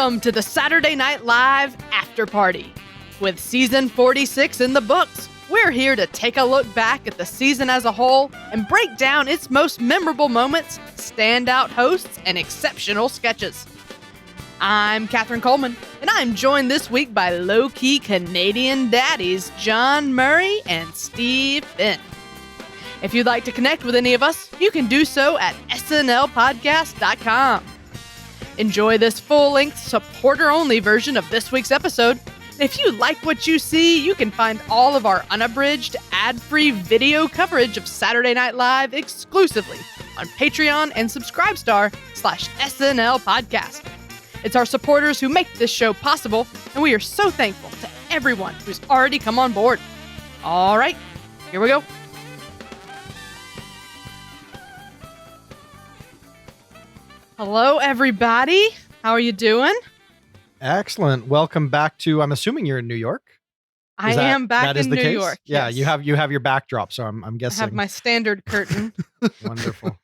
Welcome to the Saturday Night Live Afterparty. With season 46 in the books, we're here to take a look back at the season as a whole and break down its most memorable moments, standout hosts, and exceptional sketches. I'm Catherine Coleman, and I'm joined this week by low-key Canadian daddies John Murray and Steve Finn. If you'd like to connect with any of us, you can do so at snlpodcast.com. Enjoy this full-length, supporter-only version of this week's episode. If you like what you see, you can find all of our unabridged, ad-free video coverage of Saturday Night Live exclusively on Patreon and Subscribestar/SNL Podcast. It's our supporters who make this show possible, and we are so thankful to everyone who's already come on board. All right, here we go. Hello, everybody. How are you doing? Excellent. Welcome back to, I'm assuming you're in New York. I am back in New York. Yeah, yes. you have your backdrop, so I'm guessing. I have my standard curtain. Wonderful.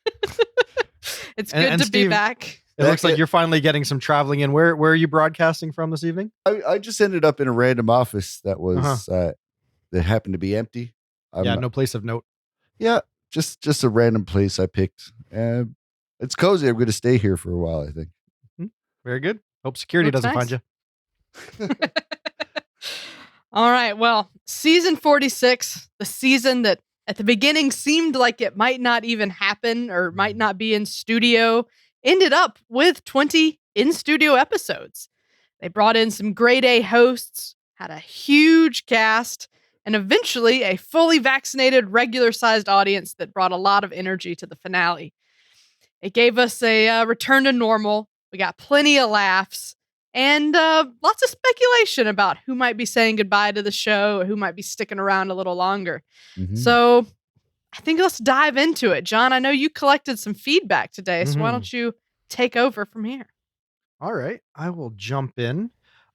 It's good to Steve, be back. It looks like you're finally getting some traveling in. Where are you broadcasting from this evening? I just ended up in a random office that was that happened to be empty. No place of note. Yeah, just a random place I picked. It's cozy. I'm going to stay here for a while, I think. Very good. Hope security Looks doesn't nice. find you. All right. Well, season 46, the season that at the beginning seemed like it might not even happen or might not be in studio, ended up with 20 in-studio episodes. They brought in some grade A hosts, had a huge cast, and eventually a fully vaccinated, regular-sized audience that brought a lot of energy to the finale. It gave us a return to normal. We got plenty of laughs and lots of speculation about who might be saying goodbye to the show or who might be sticking around a little longer. Mm-hmm. So I think let's dive into it. John, I know you collected some feedback today, so why don't you take over from here? All right. I will jump in.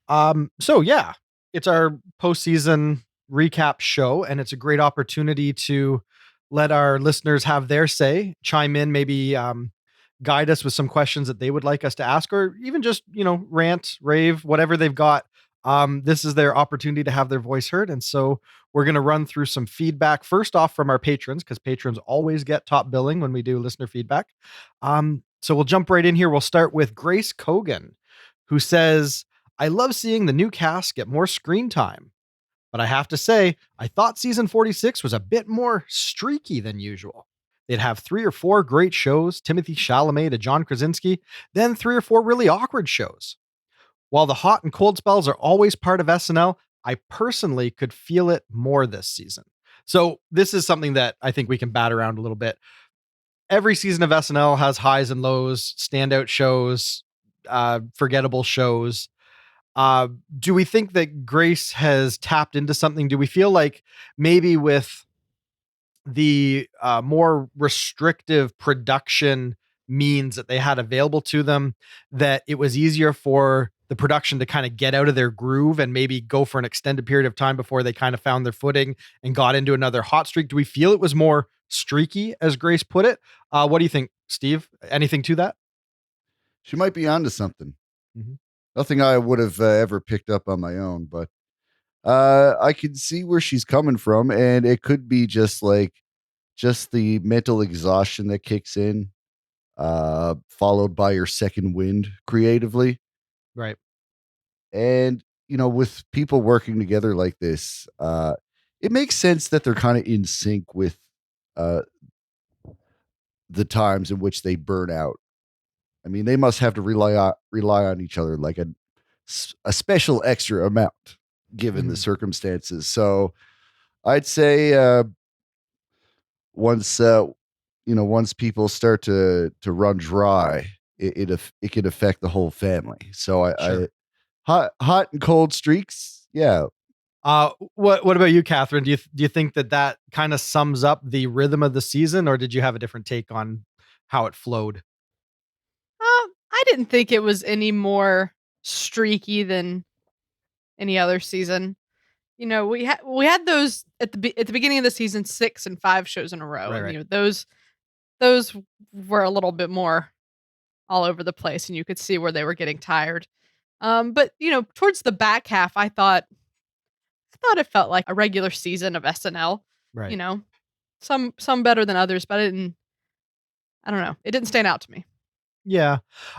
It's our postseason recap show, and it's a great opportunity to let our listeners have their say, chime in, maybe guide us with some questions that they would like us to ask, or even just, rant, rave, whatever they've got. This is their opportunity to have their voice heard. And so we're going to run through some feedback first off from our patrons, because patrons always get top billing when we do listener feedback. So we'll jump right in here. We'll start with Grace Kogan, who says, I love seeing the new cast get more screen time. But I have to say, I thought season 46 was a bit more streaky than usual. They'd have 3 or 4 great shows, Timothy Chalamet to John Krasinski, then 3 or 4 really awkward shows. While the hot and cold spells are always part of SNL, I personally could feel it more this season. So this is something that I think we can bat around a little bit. Every season of SNL has highs and lows, standout shows, forgettable shows. Do we think that Grace has tapped into something? Do we feel like maybe with the more restrictive production means that they had available to them, that it was easier for the production to kind of get out of their groove and maybe go for an extended period of time before they kind of found their footing and got into another hot streak? Do we feel it was more streaky, as Grace put it? What do you think, Steve? Anything to that? She might be onto something. Mm-hmm. Nothing I would have ever picked up on my own, but I can see where she's coming from, and it could be just the mental exhaustion that kicks in, followed by your second wind creatively. Right. And, with people working together like this, it makes sense that they're kind of in sync with the times in which they burn out. I mean, they must have to rely on each other like a special extra amount given the circumstances. So I'd say once people start to run dry, it can affect the whole family. So hot and cold streaks. Yeah. What about you, Catherine? Do you think that kind of sums up the rhythm of the season, or did you have a different take on how it flowed? I didn't think it was any more streaky than any other season. We had those at the beginning of the season, 6 and 5 shows in a row. Right. And, those were a little bit more all over the place, and you could see where they were getting tired. But towards the back half, I thought it felt like a regular season of SNL. Right. You know, some better than others, but I don't know. It didn't stand out to me. Yeah.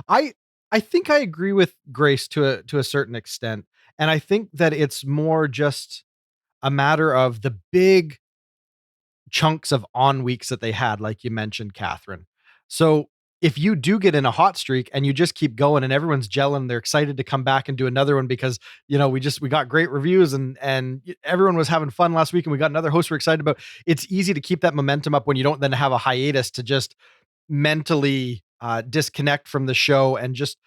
I think I agree with Grace to a certain extent. And I think that it's more just a matter of the big chunks of on weeks that they had, like you mentioned, Catherine. So if you do get in a hot streak and you just keep going and everyone's gelling, they're excited to come back and do another one because we got great reviews and everyone was having fun last week and we got another host we're excited about. It's easy to keep that momentum up when you don't then have a hiatus to just mentally disconnect from the show and just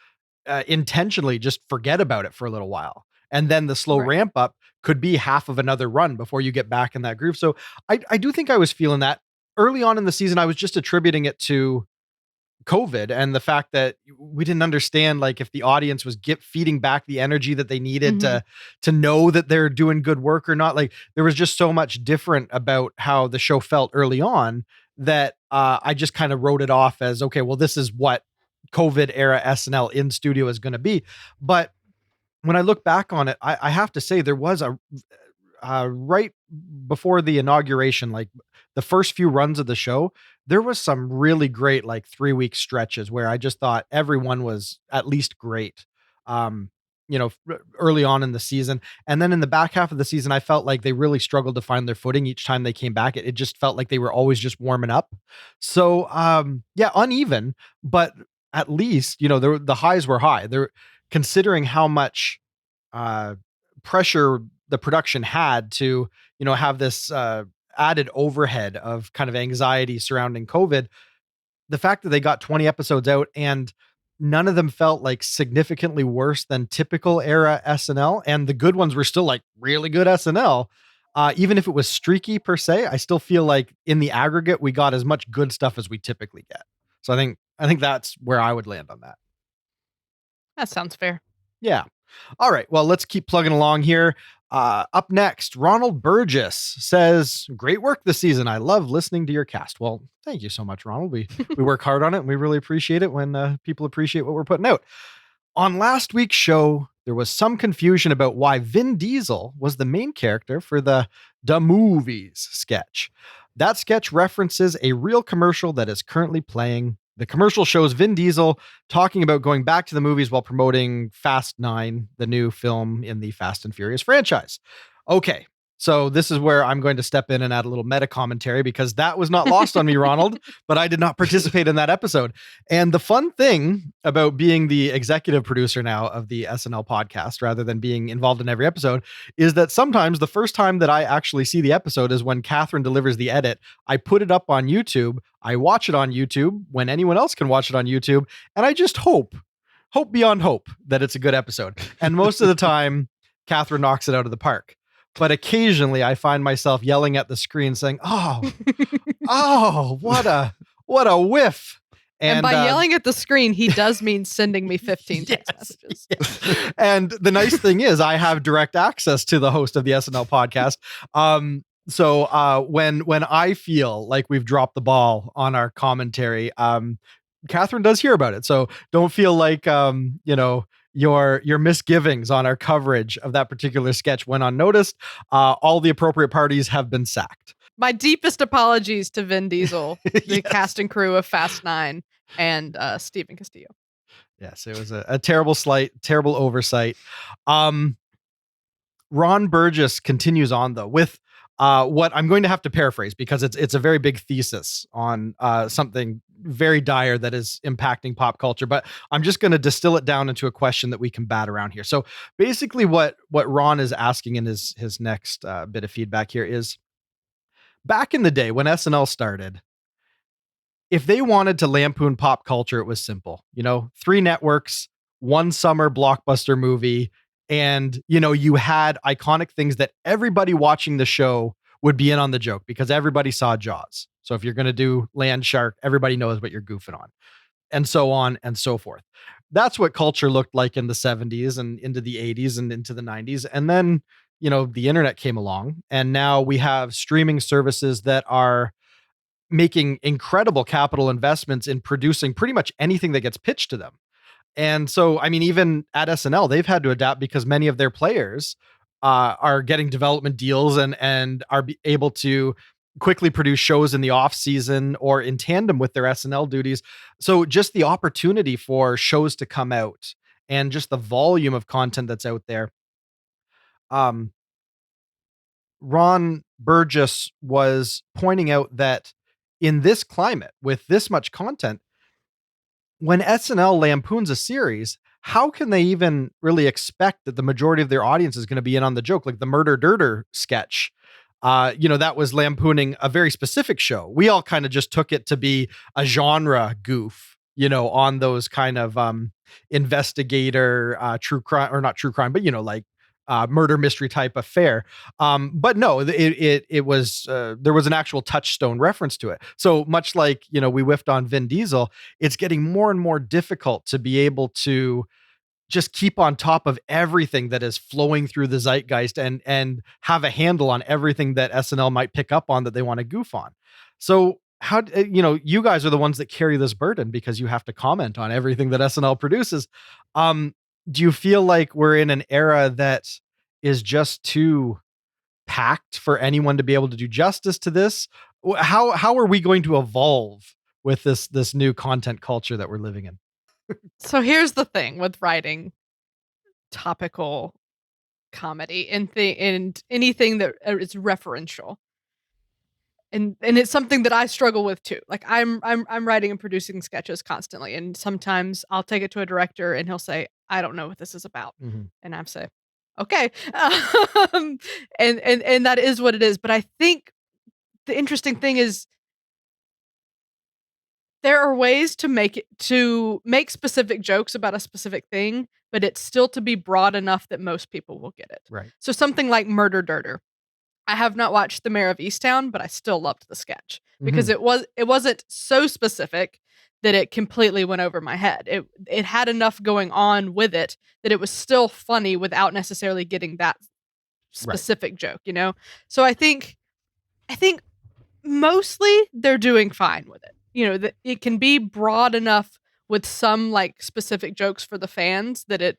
intentionally just forget about it for a little while. And then the slow Right. ramp up could be half of another run before you get back in that groove. So I do think I was feeling that early on in the season. I was just attributing it to COVID and the fact that we didn't understand, like, if the audience was feeding back the energy that they needed to know that they're doing good work or not. Like, there was just so much different about how the show felt early on that I just kind of wrote it off as, okay, well, this is what COVID era SNL in studio is going to be. But when I look back on it, I have to say there was a right before the inauguration, like the first few runs of the show, there was some really great, like 3-week stretches where I just thought everyone was at least great. Um, Early on in the season. And then in the back half of the season, I felt like they really struggled to find their footing each time they came back. It just felt like they were always just warming up. So, yeah, uneven, but at least, the highs were high. They're considering how much pressure the production had to, have this added overhead of kind of anxiety surrounding COVID. The fact that they got 20 episodes out and none of them felt like significantly worse than typical era SNL, and the good ones were still like really good SNL. Even if it was streaky per se, I still feel like in the aggregate we got as much good stuff as we typically get. So I think that's where I would land on that. That sounds fair. Yeah. All right. Well, let's keep plugging along here. Up next, Ronald Burgess says, "Great work this season. I love listening to your cast." Well, thank you so much, Ronald. We work hard on it and we really appreciate it when people appreciate what we're putting out. On last week's show, there was some confusion about why Vin Diesel was the main character for the Movies sketch. That sketch references a real commercial that is currently playing. The commercial shows Vin Diesel talking about going back to the movies while promoting Fast 9, the new film in the Fast and Furious franchise. Okay, so this is where I'm going to step in and add a little meta commentary because that was not lost on me, Ronald, but I did not participate in that episode. And the fun thing about being the executive producer now of the SNL podcast, rather than being involved in every episode, is that sometimes the first time that I actually see the episode is when Catherine delivers the edit. I put it up on YouTube. I watch it on YouTube when anyone else can watch it on YouTube. And I just hope beyond hope that it's a good episode. And most of the time, Catherine knocks it out of the park. But occasionally I find myself yelling at the screen saying, oh, what a whiff. And by yelling at the screen, he does mean sending me 15 text messages. Yes. And the nice thing is I have direct access to the host of the SNL podcast. So when I feel like we've dropped the ball on our commentary, Catherine does hear about it. So don't feel like, your misgivings on our coverage of that particular sketch went unnoticed. All the appropriate parties have been sacked. My deepest apologies to Vin Diesel, the cast and crew of Fast 9, and Stephen Castillo. Yes, it was a terrible slight, terrible oversight. Ron Burgess continues on, though, with what I'm going to have to paraphrase because it's a very big thesis on something very dire that is impacting pop culture, but I'm just going to distill it down into a question that we can bat around here. So basically what Ron is asking in his next bit of feedback here is, back in the day when SNL started, if they wanted to lampoon pop culture, it was simple. 3 networks, 1 summer blockbuster movie, and you had iconic things that everybody watching the show would be in on the joke because everybody saw Jaws. So if you're going to do Land Shark, everybody knows what you're goofing on, and so on and so forth. That's what culture looked like in the 70s and into the 80s and into the 90s. And then, the internet came along, and now we have streaming services that are making incredible capital investments in producing pretty much anything that gets pitched to them. And so, I mean, even at SNL, they've had to adapt because many of their players are getting development deals and are able to quickly produce shows in the off season or in tandem with their SNL duties. So just the opportunity for shows to come out and just the volume of content that's out there. Ron Burgess was pointing out that in this climate with this much content, when SNL lampoons a series, how can they even really expect that the majority of their audience is going to be in on the joke? Like the Murder Dirter sketch, that was lampooning a very specific show. We all kind of just took it to be a genre goof, on those kind of investigator, true crime, or not true crime, but like murder mystery type affair. But no, it was there was an actual touchstone reference to it. So much like we whiffed on Vin Diesel, it's getting more and more difficult to be able to just keep on top of everything that is flowing through the zeitgeist and have a handle on everything that SNL might pick up on that they want to goof on. So how you guys are the ones that carry this burden because you have to comment on everything that SNL produces. Do you feel like we're in an era that is just too packed for anyone to be able to do justice to this? How are we going to evolve with this new content culture that we're living in? So here's the thing with writing topical comedy and anything that is referential. And it's something that I struggle with too. Like I'm writing and producing sketches constantly, and sometimes I'll take it to a director and he'll say, "I don't know what this is about," and I say, "Okay," and that is what it is. But I think the interesting thing is there are ways to make specific jokes about a specific thing, but it's still to be broad enough that most people will get it. Right. So something like Murder Dirter. I have not watched The Mayor of Easttown, but I still loved the sketch because it wasn't so specific that it completely went over my head. It had enough going on with it that it was still funny without necessarily getting that specific joke, So I think mostly they're doing fine with it. That it can be broad enough with some like specific jokes for the fans that it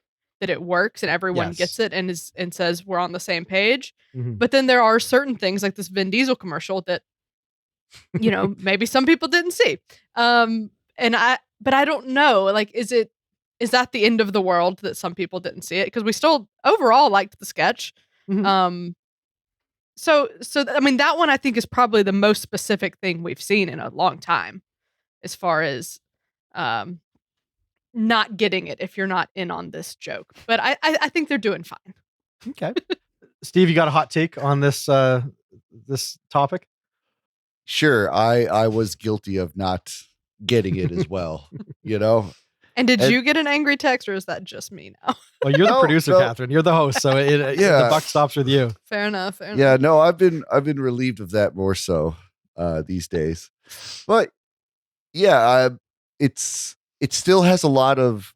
works and everyone gets it and says we're on the same page. But then there are certain things like this Vin Diesel commercial that maybe some people didn't see. But I don't know, like is that the end of the world that some people didn't see it? Because we still overall liked the sketch. So I mean that one I think is probably the most specific thing we've seen in a long time as far as not getting it if you're not in on this joke. But I think they're doing fine. Okay. Steve, you got a hot take on this this topic? Sure. I was guilty of not getting it as well, And did you get an angry text or is that just me now? Well, you're the producer, Catherine. You're the host, so the buck stops with you. Fair enough. Yeah, no, I've been relieved of that more so these days. But yeah, it still has a lot of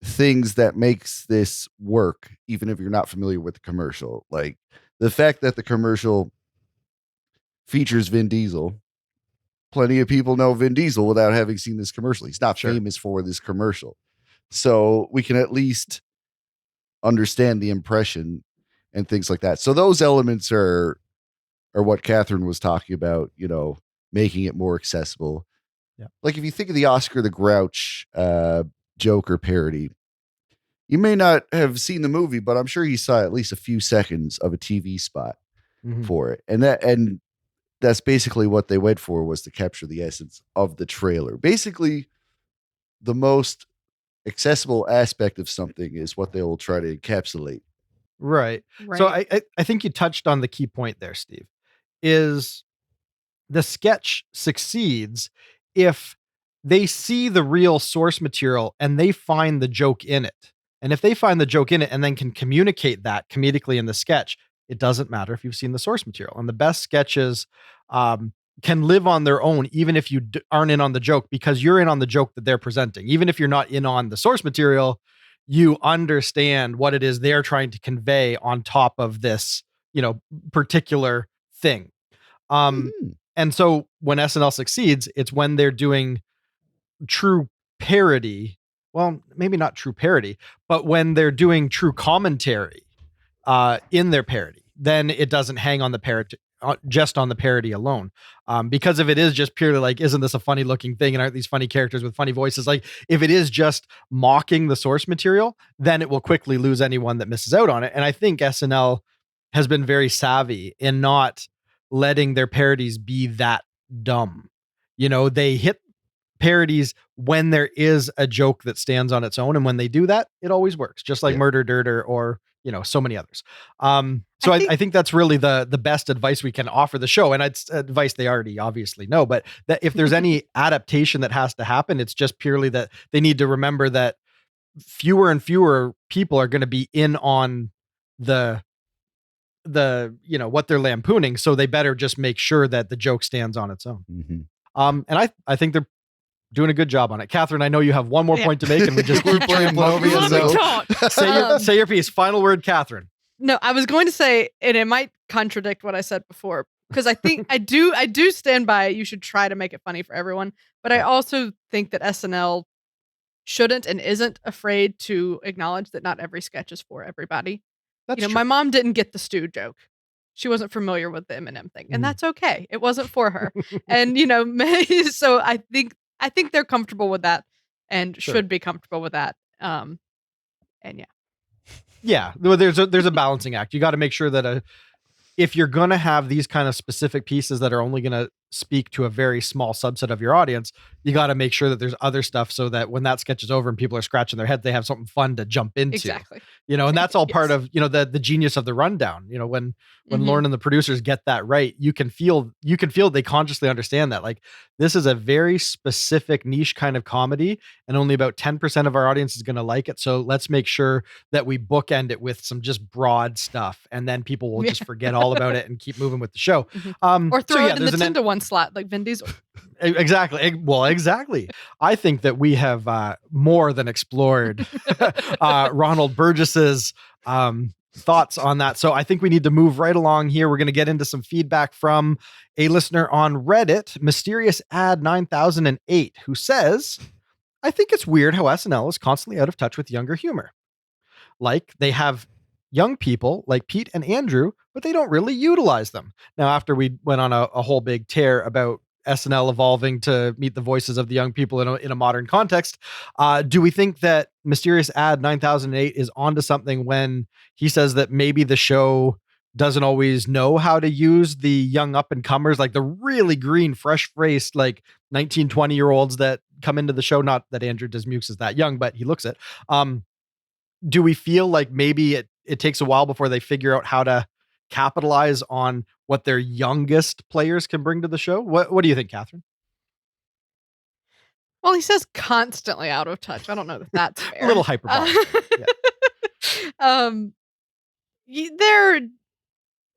things that makes this work, even if you're not familiar with the commercial. Like the fact that the commercial features Vin Diesel. Plenty of people know Vin Diesel without having seen this commercial. He's not famous for this commercial. So we can at least understand the impression and things like that. So those elements are what Catherine was talking about, making it more accessible. Yeah. Like if you think of the Oscar the Grouch Joker parody, you may not have seen the movie, but I'm sure you saw at least a few seconds of a TV spot for it. And that's basically what they went for, was to capture the essence of the trailer. Basically, the most accessible aspect of something is what they will try to encapsulate. Right. So I think you touched on the key point there, Steve, is the sketch succeeds if they see the real source material and they find the joke in it. And if they find the joke in it and then can communicate that comedically in the sketch, it doesn't matter if you've seen the source material. And the best sketches can live on their own, even if you aren't in on the joke, because you're in on the joke that they're presenting. Even if you're not in on the source material, you understand what it is they're trying to convey on top of this, particular thing. And so when SNL succeeds, it's when they're doing true parody. well, maybe not true parody, but when they're doing true commentary in their parody, then it doesn't hang on the parody, just on the parody alone. Because if it is just purely like, isn't this a funny looking thing? And aren't these funny characters with funny voices? Like, if it is just mocking the source material, then it will quickly lose anyone that misses out on it. And I think SNL has been very savvy in not letting their parodies be that dumb. You know, they hit parodies when there is a joke that stands on its own. And when they do that, it always works, just like Murder Dirter or, you know, so many others. So I think that's really the best advice we can offer the show. And it's advice they already obviously know, but that if there's any adaptation that has to happen, it's just purely that they need to remember that fewer and fewer people are going to be in on the you know, what they're lampooning. So they better just make sure that the joke stands on its own. Mm-hmm. And I think they're doing a good job on it. Catherine, I know you have one more point to make, and we just keep trampling over you. Say your piece. Final word, Catherine. No, I was going to say, and it might contradict what I said before, because I think I do stand by you should try to make it funny for everyone. But I also think that SNL shouldn't and isn't afraid to acknowledge that not every sketch is for everybody. That's true. My mom didn't get the stew joke. She wasn't familiar with the Eminem thing, and that's okay. It wasn't for her. And so I think they're comfortable with that and should be comfortable with that. And yeah, well, there's a balancing act. You got to make sure that if you're going to have these kind of specific pieces that are only going to speak to a very small subset of your audience, you got to make sure that there's other stuff so that when that sketch is over and people are scratching their head, they have something fun to jump into. Exactly. And that's all part of, the genius of the rundown. When Lauren and the producers get that right, you can feel they consciously understand that, like, this is a very specific niche kind of comedy and only about 10% of our audience is going to like it. So let's make sure that we bookend it with some just broad stuff, and then people will just forget all about it and keep moving with the show. Or throw it in the 10-to-1 slot like Vin Diesel. Exactly. Well, exactly. I think that we have more than explored Ronald Burgess's thoughts on that. So I think we need to move right along here. We're going to get into some feedback from a listener on Reddit, Mysterious Ad 9008, who says, I think it's weird how SNL is constantly out of touch with younger humor. Like, they have young people like Pete and Andrew, but they don't really utilize them. Now, after we went on a whole big tear about SNL evolving to meet the voices of the young people in a modern context, do we think that Mysterious Ad 9008 is onto something when he says that maybe the show doesn't always know how to use the young up and comers, like the really green, fresh faced, like 19, 20-year-olds that come into the show? Not that Andrew Dismukes is that young, but he looks it. Do we feel like maybe it takes a while before they figure out how to capitalize on what their youngest players can bring to the show? What do you think, Catherine? Well, he says constantly out of touch. I don't know if that's fair. A little hyperbolic.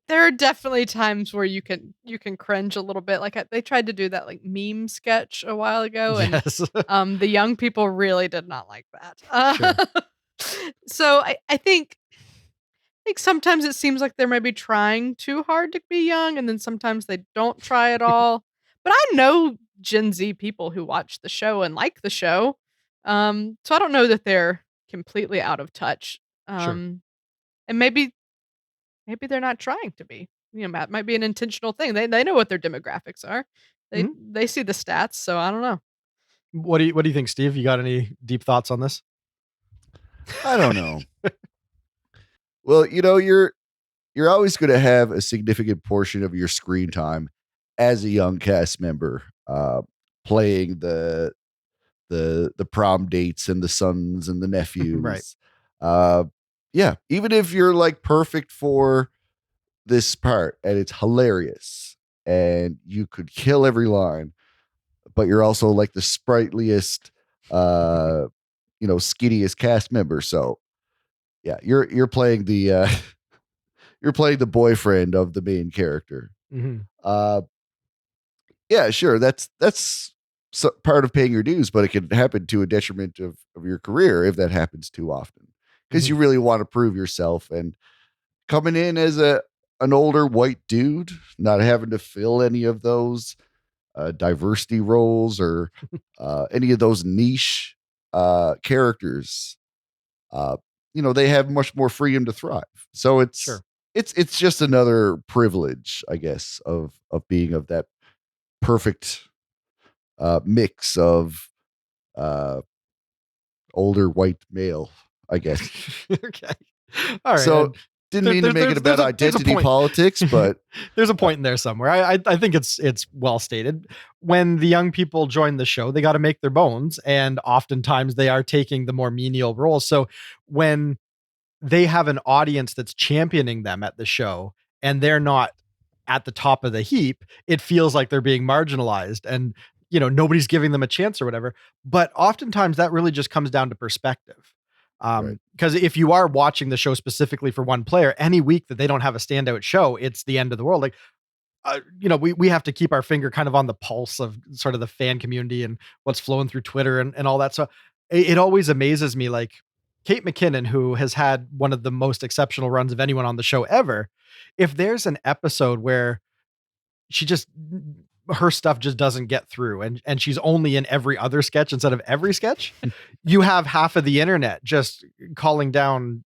There are definitely times where you can cringe a little bit. Like, they tried to do that like meme sketch a while ago, and the young people really did not like that. Sure. So I think sometimes it seems like they're maybe trying too hard to be young, and then sometimes they don't try at all. But I know Gen Z people who watch the show and like the show. So I don't know that they're completely out of touch. Sure. And maybe they're not trying to be. That might be an intentional thing. They know what their demographics are. They see the stats, so I don't know. What do you think, Steve? You got any deep thoughts on this? I don't know. Well, you're always going to have a significant portion of your screen time as a young cast member, playing the prom dates and the sons and the nephews. Right. Yeah. Even if you're like perfect for this part and it's hilarious and you could kill every line, but you're also like the sprightliest, skinniest cast member. So yeah, you're playing the you're playing the boyfriend of the main character. Mm-hmm. Yeah, sure. That's part of paying your dues, but it can happen to a detriment of your career if that happens too often, because you really want to prove yourself. And coming in as an older white dude, not having to fill any of those diversity roles or any of those niche characters, they have much more freedom to thrive. So it's just another privilege, I guess, of being of that perfect mix of older white male, I guess. Okay. All right. So didn't mean to make it about identity politics, but there's a point in there somewhere. I think it's well stated. When the young people join the show, they got to make their bones, and oftentimes they are taking the more menial roles. So when they have an audience that's championing them at the show, and they're not at the top of the heap, it feels like they're being marginalized, and nobody's giving them a chance or whatever. But oftentimes that really just comes down to perspective. Because if you are watching the show specifically for one player, any week that they don't have a standout show, it's the end of the world. Like, we have to keep our finger kind of on the pulse of sort of the fan community and what's flowing through Twitter and all that. So it always amazes me, like Kate McKinnon, who has had one of the most exceptional runs of anyone on the show ever. If there's an episode where her stuff just doesn't get through, and she's only in every other sketch instead of every sketch, you have half of the internet just calling down,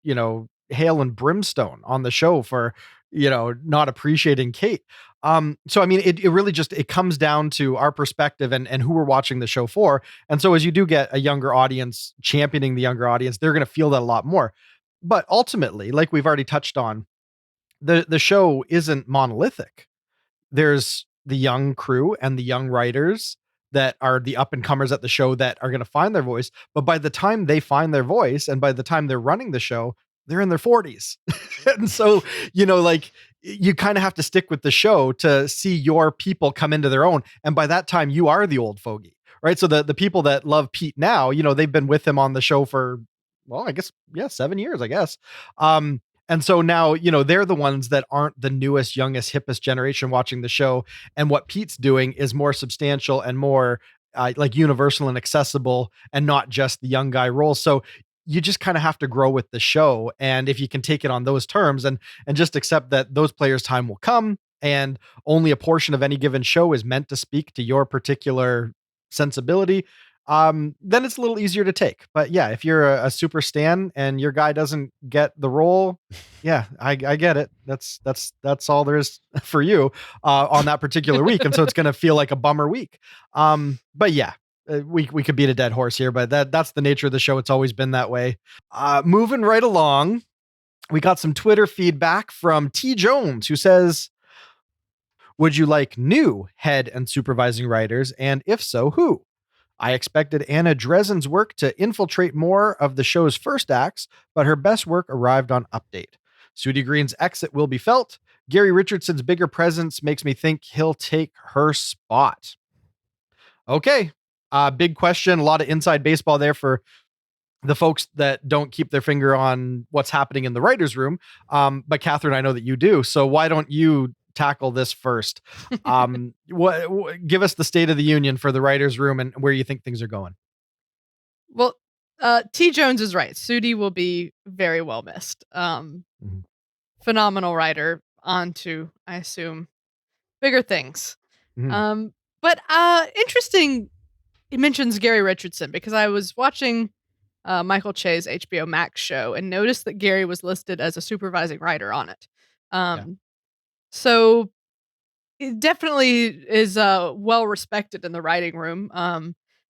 hail and brimstone on the show for, not appreciating Kate. So, I mean, it really just, it comes down to our perspective and who we're watching the show for. And so as you do get a younger audience championing the younger audience, they're going to feel that a lot more. But ultimately, like we've already touched on, the show isn't monolithic. There's the young crew and the young writers that are the up and comers at the show that are going to find their voice. But by the time they find their voice and by the time they're running the show, they're in their 40s. And so, like, you kind of have to stick with the show to see your people come into their own. And by that time, you are the old fogey, right? So the people that love Pete now, they've been with him on the show for, well, I guess, 7 years, I guess. And so now, they're the ones that aren't the newest, youngest, hippest generation watching the show. And what Pete's doing is more substantial and more like universal and accessible, and not just the young guy role. So you just kind of have to grow with the show. And if you can take it on those terms and just accept that those players' time will come, and only a portion of any given show is meant to speak to your particular sensibility, then it's a little easier to take. But yeah, if you're a super stan and your guy doesn't get the role, yeah, I get it. That's all there is for you on that particular week. And so it's going to feel like a bummer week. But yeah, we could beat a dead horse here, but that's the nature of the show. It's always been that way. Moving right along, we got some Twitter feedback from T. Jones, who says, would you like new head and supervising writers? And if so, who? I expected Anna Dressen's work to infiltrate more of the show's first acts, but her best work arrived on update. Sudie Green's exit will be felt. Gary Richardson's bigger presence makes me think he'll take her spot. Okay. Big question. A lot of inside baseball there for the folks that don't keep their finger on what's happening in the writer's room. But Catherine, I know that you do. So why don't you tackle this first? Give us the state of the union for the writer's room and where you think things are going. Well, T. Jones is right. Sudie will be very well missed. Phenomenal writer. On to, I assume, bigger things. But interesting. He mentions Gary Richardson because I was watching Michael Che's HBO Max show and noticed that Gary was listed as a supervising writer on it. So it definitely is well respected in the writing room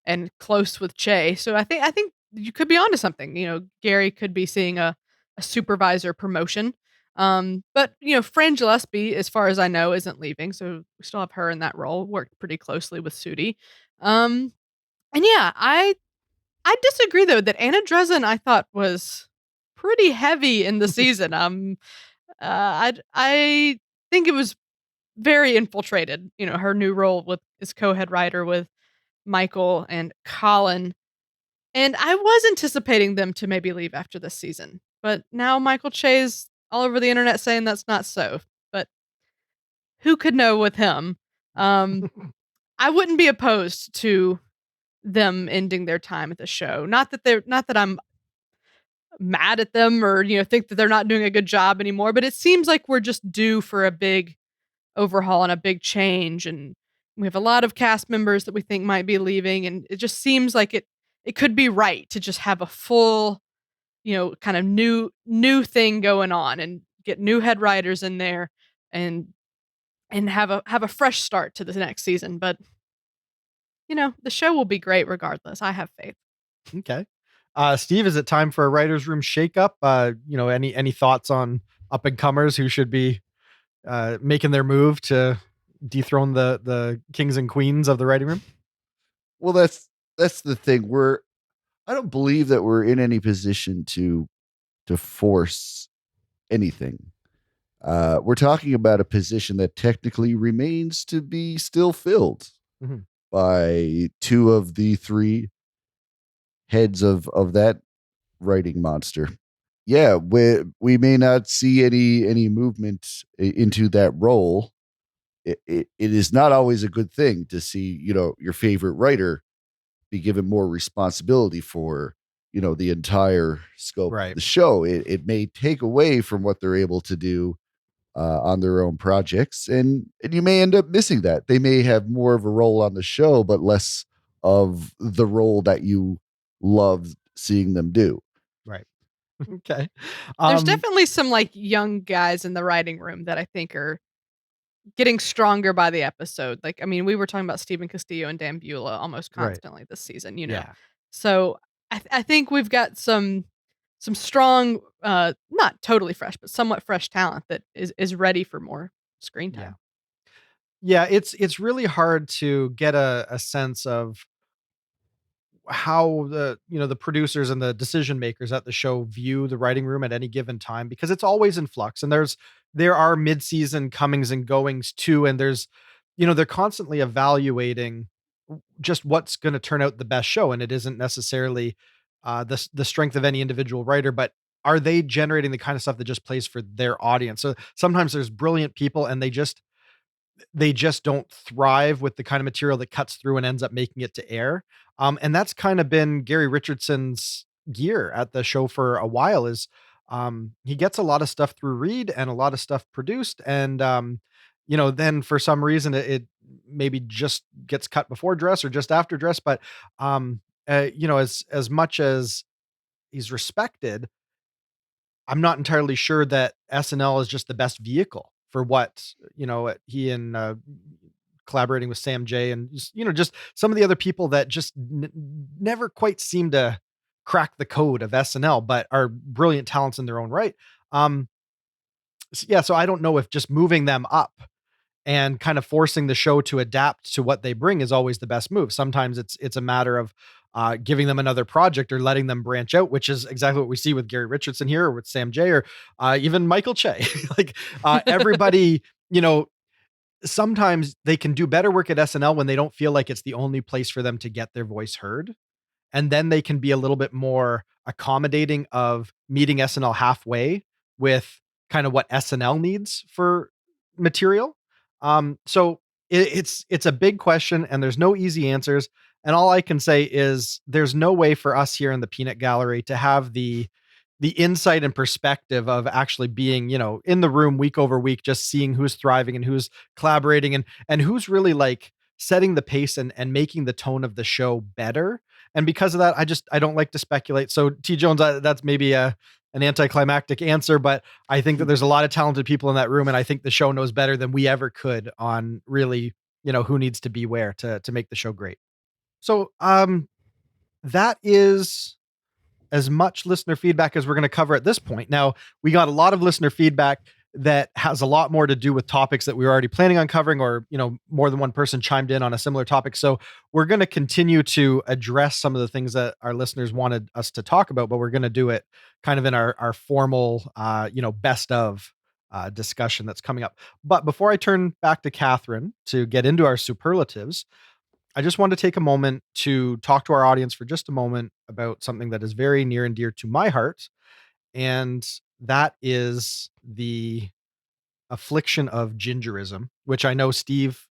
and close with Che. So I think you could be onto something. Gary could be seeing a supervisor promotion. But Fran Gillespie, as far as I know, isn't leaving, so we still have her in that role. Worked pretty closely with Sudie. And yeah, I disagree though that Anna Dressen I thought was pretty heavy in the season. I think it was very infiltrated. Her new role as co-head writer with Michael and Colin, and I was anticipating them to maybe leave after this season, but now Michael Che's all over the internet saying that's not so. But who could know with him? I wouldn't be opposed to them ending their time at the show. Not that I'm mad at them or think that they're not doing a good job anymore, but it seems like we're just due for a big overhaul and a big change, and we have a lot of cast members that we think might be leaving, and it just seems like it could be right to just have a full, kind of new thing going on and get new head writers in there and have a fresh start to the next season. But the show will be great regardless. I have faith. Okay. Steve, is it time for a writer's room shakeup? Any thoughts on up and comers who should be making their move to dethrone the kings and queens of the writing room? Well, that's the thing. I don't believe that we're in any position to force anything. We're talking about a position that technically remains to be still filled by two of the three heads of that writing monster. Yeah, we may not see any movement into that role. It is not always a good thing to see, your favorite writer be given more responsibility for, the entire scope of the show. It may take away from what they're able to do on their own projects, and you may end up missing that. They may have more of a role on the show, but less of the role that you love seeing them do. Right. Okay. There's definitely some like young guys in the writing room that I think are getting stronger by the episode. Like, I mean, we were talking about Stephen Castillo and Dan Beulah almost constantly this season, Yeah. So I think we've got some strong, not totally fresh, but somewhat fresh talent that is ready for more screen time. Yeah, it's really hard to get a sense of how the producers and the decision makers at the show view the writing room at any given time, because it's always in flux, and there are mid-season comings and goings too, and they're constantly evaluating just what's going to turn out the best show, and it isn't necessarily the strength of any individual writer, but are they generating the kind of stuff that just plays for their audience. So sometimes there's brilliant people and they just don't thrive with the kind of material that cuts through and ends up making it to air. And that's kind of been Gary Richardson's gear at the show for a while. Is he gets a lot of stuff through read and a lot of stuff produced, and then for some reason it maybe just gets cut before dress or just after dress. But as much as he's respected, I'm not entirely sure that SNL is just the best vehicle for what, he and collaborating with Sam J and just some of the other people that just never quite seem to crack the code of SNL, but are brilliant talents in their own right. So I don't know if just moving them up and kind of forcing the show to adapt to what they bring is always the best move. Sometimes it's a matter of giving them another project or letting them branch out, which is exactly what we see with Gary Richardson here, or with Sam J, or even Michael Che. Like everybody, sometimes they can do better work at SNL when they don't feel like it's the only place for them to get their voice heard. And then they can be a little bit more accommodating of meeting SNL halfway with kind of what SNL needs for material. So it's a big question, and there's no easy answers. And all I can say is there's no way for us here in the Peanut Gallery to have the insight and perspective of actually being, in the room week over week, just seeing who's thriving and who's collaborating and who's really like setting the pace and making the tone of the show better. And because of that, I don't like to speculate. So T Jones, that's maybe an anticlimactic answer, but I think that there's a lot of talented people in that room. And I think the show knows better than we ever could on really, who needs to be where to make the show great. So, that is as much listener feedback as we're going to cover at this point. Now, we got a lot of listener feedback that has a lot more to do with topics that we were already planning on covering, or, more than one person chimed in on a similar topic. So we're going to continue to address some of the things that our listeners wanted us to talk about, but we're going to do it kind of in our formal, best of discussion that's coming up. But before I turn back to Catherine to get into our superlatives, I just want to take a moment to talk to our audience for just a moment about something that is very near and dear to my heart. And that is the affliction of gingerism, which I know Steve,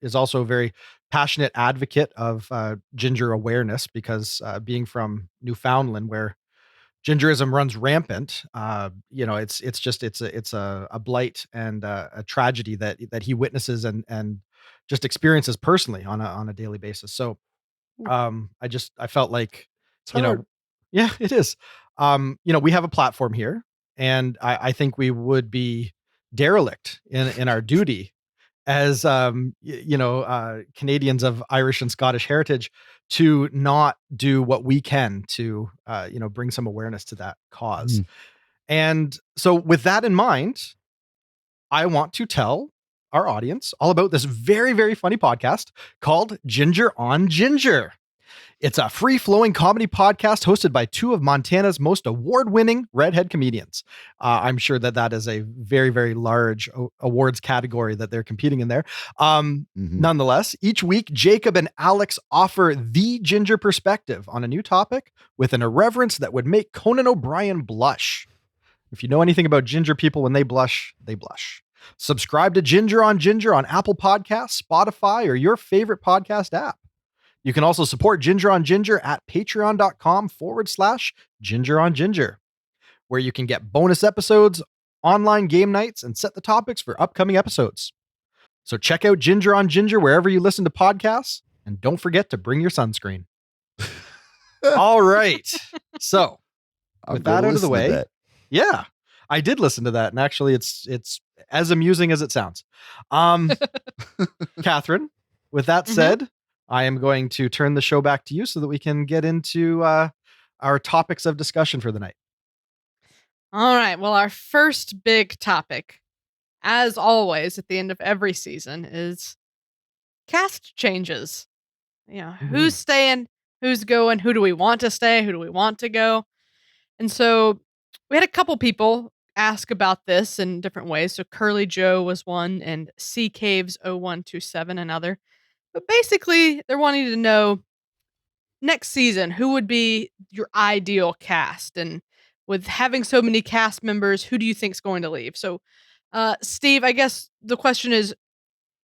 is also a very passionate advocate of ginger awareness, because being from Newfoundland, where gingerism runs rampant, it's a blight and a tragedy that he witnesses and just experiences personally on a daily basis. So I felt like, It's you hard. know, yeah, it is. We have a platform here, and I think we would be derelict in our duty as Canadians of Irish and Scottish heritage to not do what we can to bring some awareness to that cause. Mhm. And so with that in mind, I want to tell our audience all about this very, very funny podcast called Ginger on Ginger. It's a free flowing comedy podcast hosted by two of Montana's most award winning redhead comedians. I'm sure that is a very, very large awards category that they're competing in there. Nonetheless, each week, Jacob and Alex offer the ginger perspective on a new topic with an irreverence that would make Conan O'Brien blush. If you know anything about ginger people, when they blush, they blush. Subscribe to Ginger on Apple Podcasts, Spotify, or your favorite podcast app. You can also support Ginger on Ginger at patreon.com/Ginger on Ginger, where you can get bonus episodes, online game nights, and set the topics for upcoming episodes. So check out Ginger on Ginger wherever you listen to podcasts, and don't forget to bring your sunscreen. All right. So with that out of the way, yeah, I did listen to that, and actually it's as amusing as it sounds. Catherine, with that said, I am going to turn the show back to you so that we can get into our topics of discussion for the night. All right. Well, our first big topic, as always, at the end of every season, is cast changes. Who's staying, who's going, who do we want to stay, who do we want to go? And so we had a couple people ask about this in different ways. So Curly Joe was one, and Sea Caves 0127 another. But basically, they're wanting to know next season who would be your ideal cast, and with having so many cast members, who do you think's going to leave? So, Steve, I guess the question is,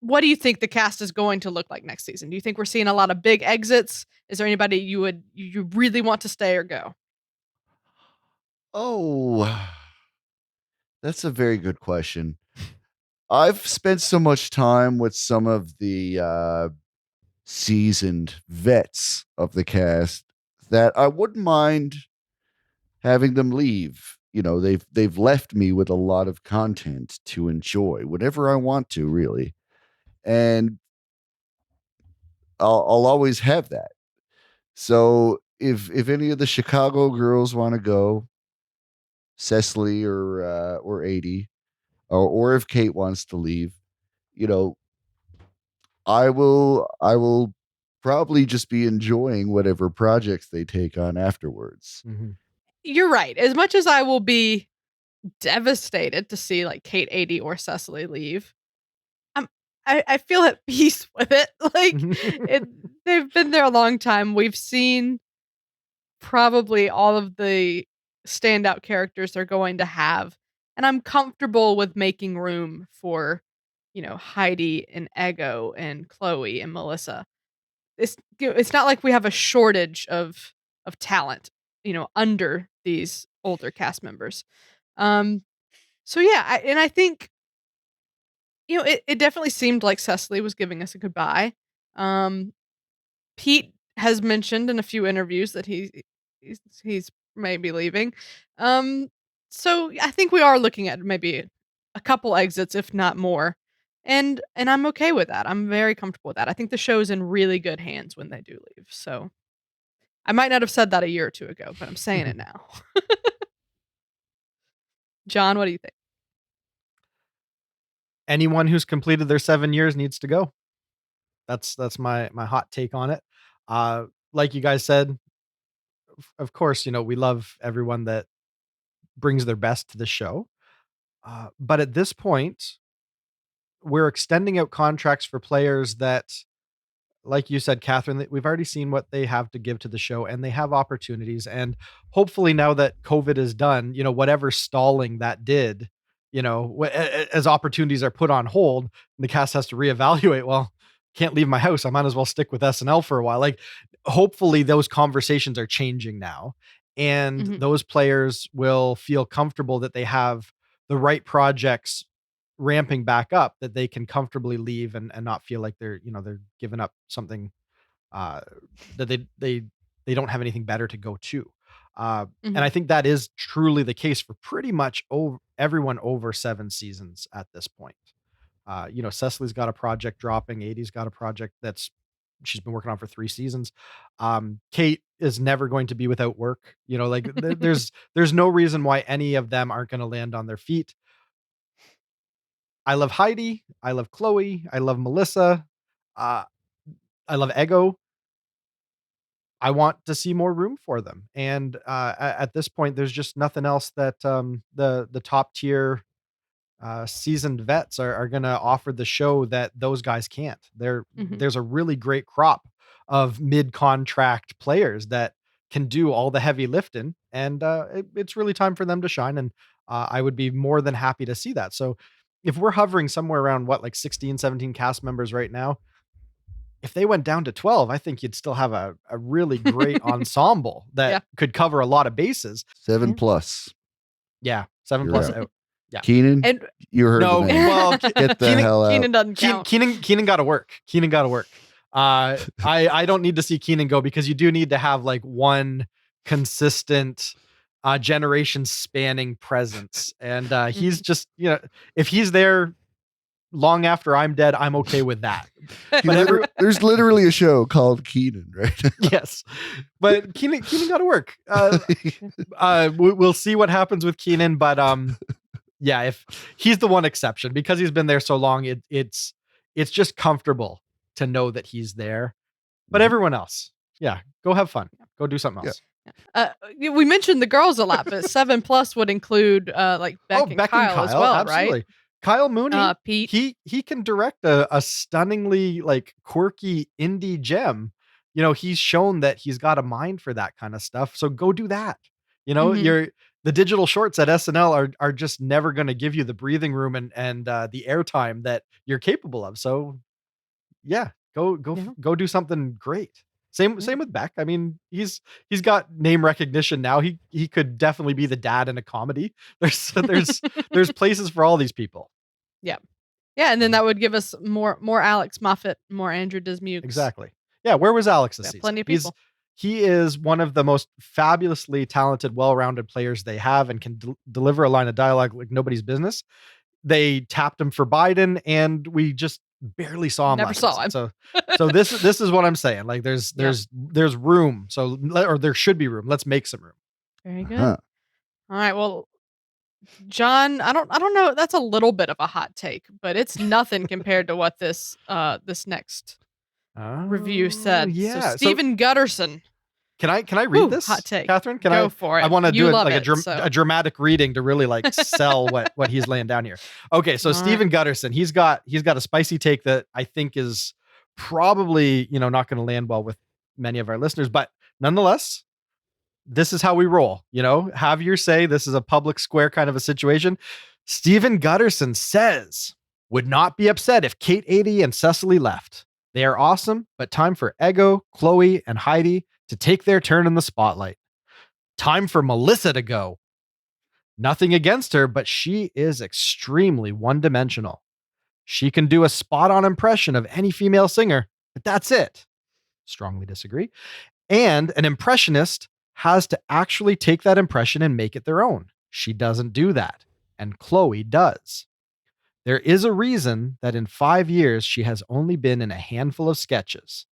what do you think the cast is going to look like next season? Do you think we're seeing a lot of big exits? Is there anybody you really want to stay or go? Oh, that's a very good question. I've spent so much time with some of the seasoned vets of the cast that I wouldn't mind having them leave. They've left me with a lot of content to enjoy whenever I want to, really. And I'll always have that. So if any of the Chicago girls want to go, Cecily or 80, or if Kate wants to leave, you know, I will probably just be enjoying whatever projects they take on afterwards. Mm-hmm. You're right. As much as I will be devastated to see like Kate 80 or Cecily leave, I feel at peace with it. They've been there a long time. We've seen probably all of the standout characters they're going to have, and I'm comfortable with making room for, Heidi and Ego and Chloe and Melissa. It's not like we have a shortage of talent, under these older cast members. So yeah, I think it definitely seemed like Cecily was giving us a goodbye. Um, Pete has mentioned in a few interviews that he's maybe leaving. Um, so I think we are looking at maybe a couple exits, if not more. And I'm okay with that. I'm very comfortable with that. I think the show's in really good hands when they do leave. So I might not have said that a year or two ago, but I'm saying it now. John, what do you think? Anyone who's completed their 7 years needs to go. That's my hot take on it. Like you guys said, of course, we love everyone that brings their best to the show. But at this point, we're extending out contracts for players that, like you said, Catherine, that we've already seen what they have to give to the show, and they have opportunities. And hopefully now that COVID is done, whatever stalling that did, as opportunities are put on hold, the cast has to reevaluate. Well, can't leave my house. I might as well stick with SNL for a while. Like, hopefully those conversations are changing now, and those players will feel comfortable that they have the right projects ramping back up, that they can comfortably leave and not feel like they're giving up something that they don't have anything better to go to. And Mhm. I think that is truly the case for pretty much everyone over 7 seasons at this point. Cecily's got a project dropping. 80's got a project she's been working on for 3 seasons. Kate is never going to be without work. There's no reason why any of them aren't going to land on their feet. I love Heidi. I love Chloe. I love Melissa. I love Ego. I want to see more room for them. And at this point, there's just nothing else that the top tier seasoned vets are going to offer the show that those guys can't. Mhm. There's a really great crop of mid-contract players that can do all the heavy lifting, and it's really time for them to shine. And I would be more than happy to see that. So if we're hovering somewhere around like 16, 17 cast members right now, if they went down to 12, I think you'd still have a really great ensemble that Yeah. could cover a lot of bases. 7 Yeah. plus. Yeah, 7 You're plus out. out. Yeah. Keenan, And you heard No, the man. well, Get the hell out. Keenan doesn't count. Keenan got to work. Keenan got to work. I don't need to see Keenan go, because you do need to have like one consistent generation spanning presence. And he's just, if he's there long after I'm dead, I'm okay with that. There's literally a show called Keenan, right? Yes. But Keenan got to work. We'll see what happens with Keenan, but yeah, if he's the one exception, because he's been there so long, it's just comfortable to know that he's there. But everyone else, yeah, go have fun. Go do something else. We mentioned the girls a lot, but 7 plus would include like Beck and Kyle as well, absolutely. right? Kyle Mooney, Pete. He can direct a stunningly like quirky indie gem. He's shown that he's got a mind for that kind of stuff. So go do that. Mhm. The digital shorts at SNL are just never going to give you the breathing room and the airtime that you're capable of. So yeah, go do something great. Same with Beck. I mean, he's got name recognition now. He could definitely be the dad in a comedy. There's places for all these people. Yeah. Yeah, and then that would give us more Alex Moffat, more Andrew Dismukes. Exactly. Yeah, where was Alex this season? Plenty of people. He is one of the most fabulously talented, well-rounded players they have, and can deliver a line of dialogue like nobody's business. They tapped him for Biden, and we just barely saw him. Never saw him. So this is what I'm saying. Like there's room. So or there should be room. Let's make some room. Very good. All right. Well, John, I don't know. That's a little bit of a hot take, but it's nothing compared to what this next review said. Yeah. So Stephen Gutterson. Can I read this? Hot take. Catherine? Go for it. I want to do love a dramatic reading to really like sell what he's laying down here. Okay, so Stephen Gutterson, he's got a spicy take that I think is probably, not going to land well with many of our listeners, but nonetheless, this is how we roll, have your say. This is a public square kind of a situation. Stephen Gutterson says, would not be upset if Kate 80 and Cecily left. They are awesome, but time for Ego, Chloe, and Heidi to take their turn in the spotlight. Time for Melissa to go. Nothing against her, but she is extremely one-dimensional. She can do a spot-on impression of any female singer, but that's it. Strongly disagree. And an impressionist has to actually take that impression and make it their own. She doesn't do that, and Chloe does. There is a reason that in 5 years she has only been in a handful of sketches.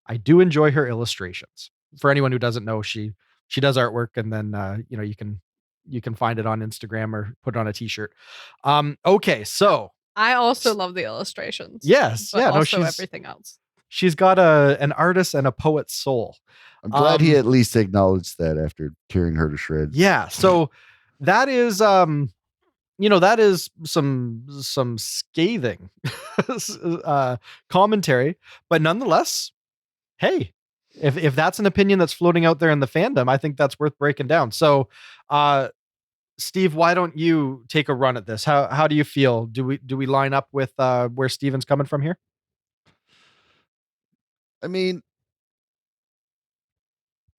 I do enjoy her illustrations. For anyone who doesn't know, she does artwork, and then you can find it on Instagram or put it on a t-shirt. Okay, so I also love the illustrations. Yes, but also everything else. She's got an artist and a poet's soul. I'm glad he at least acknowledged that after tearing her to shreds. Yeah, so that is that is some scathing commentary, but nonetheless, hey, if that's an opinion that's floating out there in the fandom, I think that's worth breaking down. So, Steve, why don't you take a run at this? How do you feel? Do we line up with where Steven's coming from here? I mean,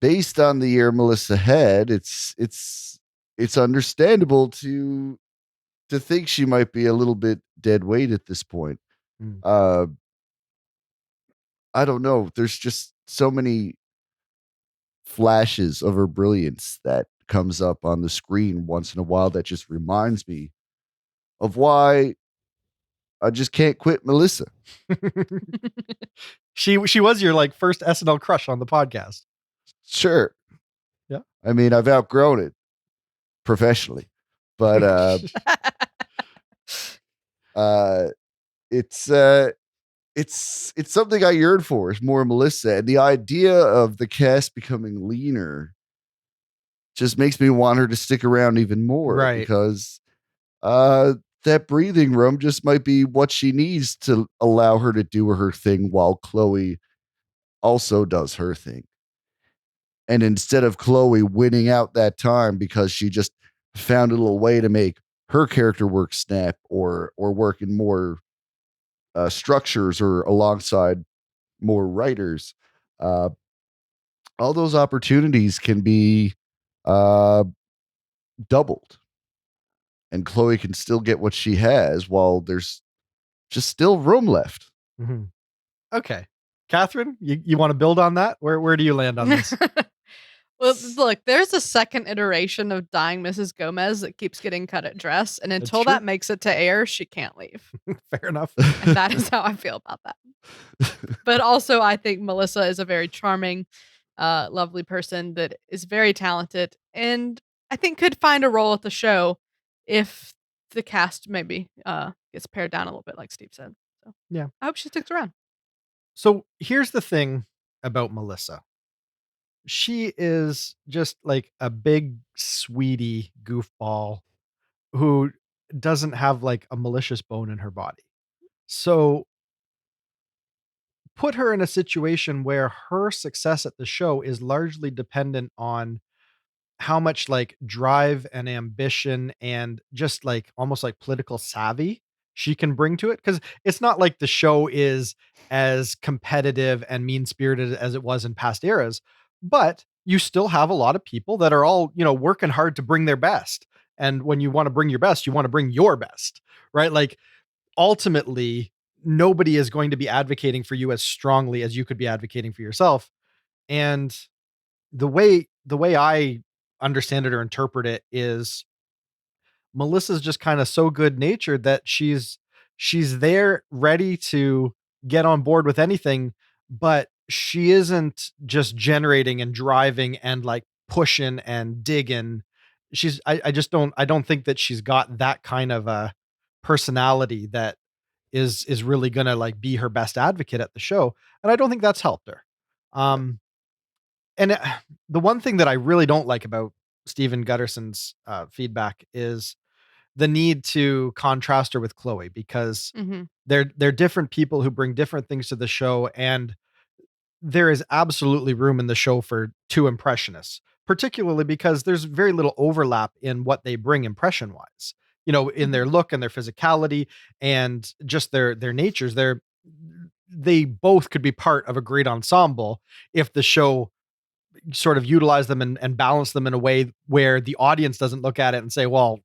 based on the year Melissa had, it's understandable to think she might be a little bit dead weight at this point. I don't know. There's just so many flashes of her brilliance that comes up on the screen once in a while that just reminds me of why I just can't quit Melissa. She was your like first SNL crush on the podcast. Sure. Yeah. I mean, I've outgrown it professionally, but it's something I yearn for. Is more Melissa, and the idea of the cast becoming leaner just makes me want her to stick around even more, Right. because that breathing room just might be what she needs to allow her to do her thing while Chloe also does her thing. And instead of Chloe winning out that time because she just found a little way to make her character work snap or work in more structures or alongside more writers, uh, all those opportunities can be uh, doubled. And Chloe can still get what she has while there's just still room left. Mhm. Okay. Catherine, you want to build on that? Where do you land on this? Well, look, there's a second iteration of Dying Mrs. Gomez that keeps getting cut at dress, and That's until true. that makes it to air, she can't leave. Fair enough. And that is how I feel about that. But also, I think Melissa is a very charming, lovely person that is very talented, and I think could find a role at the show if the cast maybe gets pared down a little bit, like Steve said. So Yeah. I hope she sticks around. So here's the thing about Melissa. She is just like a big sweetie goofball who doesn't have like a malicious bone in her body. So put her in a situation where her success at the show is largely dependent on how much like drive and ambition and just like almost like political savvy she can bring to it, because it's not like the show is as competitive and mean-spirited as it was in past eras, but you still have a lot of people that are all, working hard to bring their best. And when you want to bring your best, you want to bring your best, right? Like ultimately nobody is going to be advocating for you as strongly as you could be advocating for yourself. And the way I understand it or interpret it is Melissa's just kind of so good natured that she's there ready to get on board with anything, but she isn't just generating and driving and like pushing and digging. I just don't think that she's got that kind of a personality that is really gonna like be her best advocate at the show. And I don't think that's helped her. And the one thing that I really don't like about Steven Gutterson's feedback is the need to contrast her with Chloe, because Mm-hmm. they're different people who bring different things to the show, and there is absolutely room in the show for two impressionists, particularly because there's very little overlap in what they bring impression wise. In their look and their physicality and just their natures. They both could be part of a great ensemble if the show sort of utilize them and balance them in a way where the audience doesn't look at it and say, well,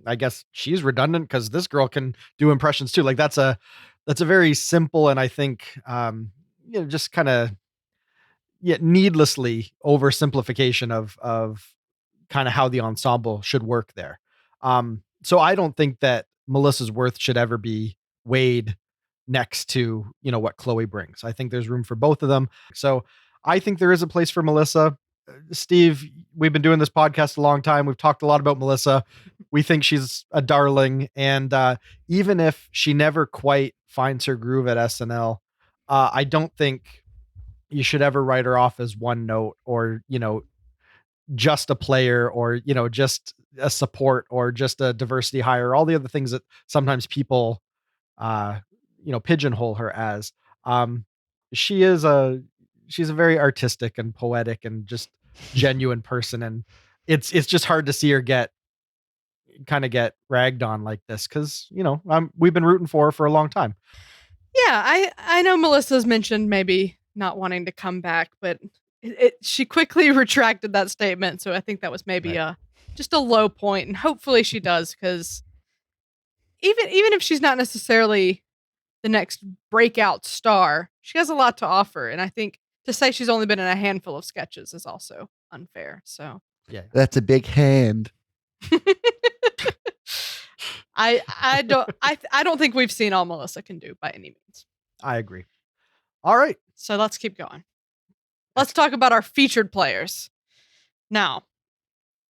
I guess she's redundant because this girl can do impressions too. Like that's a very simple and I think just kind of needlessly oversimplification of kind of how the ensemble should work there. So I don't think that Melissa's worth should ever be weighed next to, what Chloe brings. I think there's room for both of them. So I think there is a place for Melissa. Steve, we've been doing this podcast a long time. We've talked a lot about Melissa. We think she's a darling. And even if she never quite finds her groove at SNL, I don't think you should ever write her off as one note or, just a player or, just a support or just a diversity hire, all the other things that sometimes people, pigeonhole her as. Um, she is she's a very artistic and poetic and just genuine person. And it's just hard to see her get ragged on like this. Cause we've been rooting for her for a long time. Yeah, I know Melissa's mentioned maybe not wanting to come back, but she quickly retracted that statement. So I think that was maybe Right. just a low point, and hopefully she does, because even if she's not necessarily the next breakout star, she has a lot to offer, and I think to say she's only been in a handful of sketches is also unfair. So Yeah. That's a big hand. I don't think we've seen all Melissa can do by any means. I agree. All right. So let's keep going. Let's talk about our featured players. Now,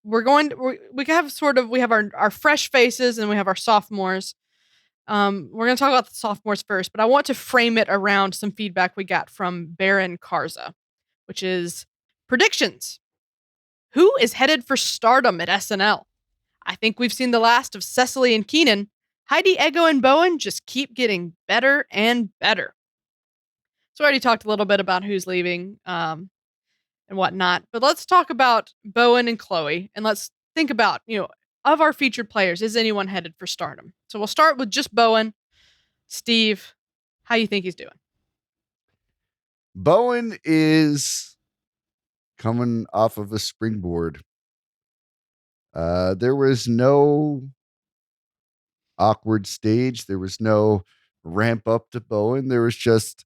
we have our fresh faces and we have our sophomores. We're going to talk about the sophomores first, but I want to frame it around some feedback we got from Baron Karza, which is predictions. Who is headed for stardom at SNL? I think we've seen the last of Cecily and Keenan. Heidi, Ego, and Bowen just keep getting better and better. So I already talked a little bit about who's leaving and whatnot, but let's talk about Bowen and Chloe, and let's think about, of our featured players, is anyone headed for stardom? So we'll start with just Bowen. Steve, how you think he's doing? Bowen is coming off of a springboard. There was no awkward stage. There was no ramp up to Bowen. There was just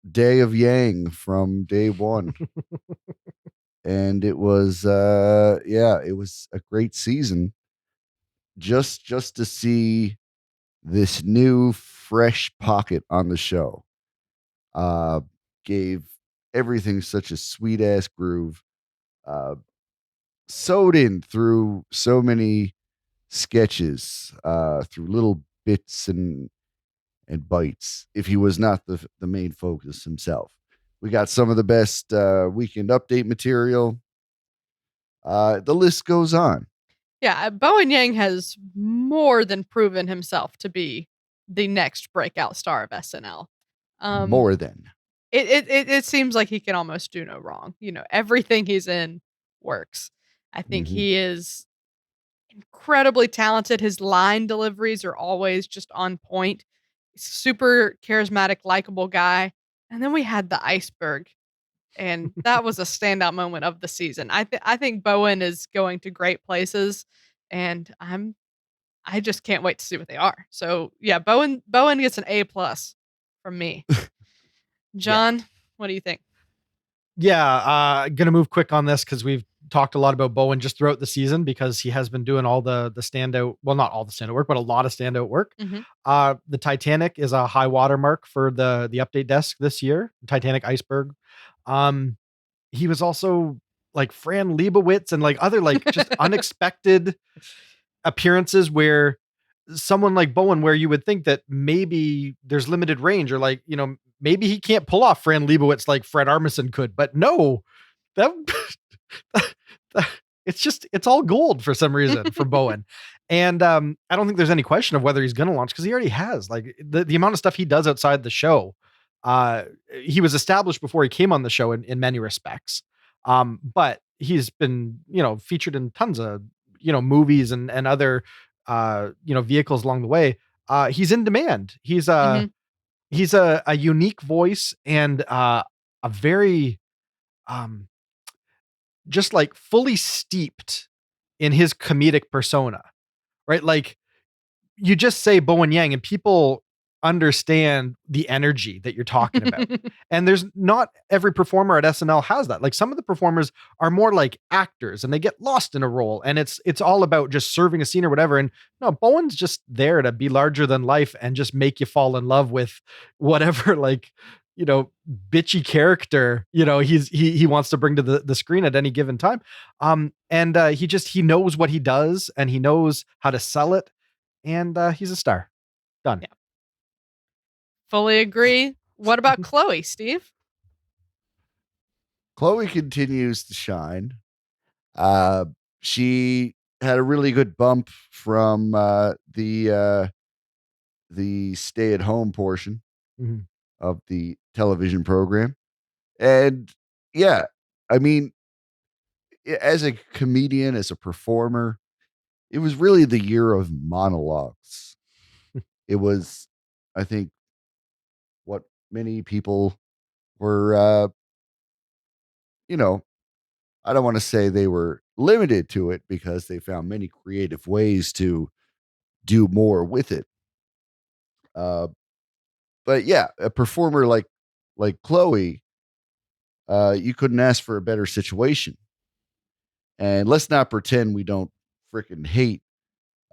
day of Yang from day one. And it was it was a great season. Just to see this new fresh pocket on the show. Gave everything such a sweet ass groove. Sewed in through so many sketches, through little bits and bites. If he was not the main focus himself, we got some of the best weekend update material. The list goes on. Yeah, Bowen Yang has more than proven himself to be the next breakout star of SNL. More than. It seems like he can almost do no wrong. Everything he's in works. I think he is incredibly talented. His line deliveries are always just on point. Super charismatic, likable guy. And then we had the iceberg, and that was a standout moment of the season. I think Bowen is going to great places, and I just can't wait to see what they are. So yeah, Bowen gets an A+ from me. John, what do you think? Yeah, gonna move quick on this because we've talked a lot about Bowen just throughout the season because he has been doing all the standout, well, not all the standout work, but a lot of standout work. The Titanic is a high watermark for the update desk this year. Titanic iceberg. He was also like Fran Lebowitz and like other like just unexpected appearances where someone like Bowen, where you would think that maybe there's limited range or like, maybe he can't pull off Fran Lebowitz like Fred Armisen could, but no, that it's all gold for some reason for Bowen. And I don't think there's any question of whether he's going to launch because he already has like the amount of stuff he does outside the show. He was established before he came on the show in many respects. But he's been, featured in tons of, movies and other, vehicles along the way. He's in demand. He's a unique voice and a very just like fully steeped in his comedic persona, right? Like you just say Bowen Yang and people understand the energy that you're talking about. And there's not every performer at SNL has that. Like some of the performers are more like actors and they get lost in a role and it's all about just serving a scene or whatever. And no, Bowen's just there to be larger than life and just make you fall in love with whatever like, bitchy character, he wants to bring to the screen at any given time. He knows what he does and he knows how to sell it. And he's a star. Done. Yeah. Fully agree. What about Chloe, Steve? Chloe continues to shine. She had a really good bump from the stay-at-home portion of the television program. And yeah, I mean, as a comedian, as a performer, it was really the year of monologues. It was, I think, what many people were, I don't want to say they were limited to it because they found many creative ways to do more with it. But yeah, a performer like Chloe You couldn't ask for a better situation. And let's not pretend we don't freaking hate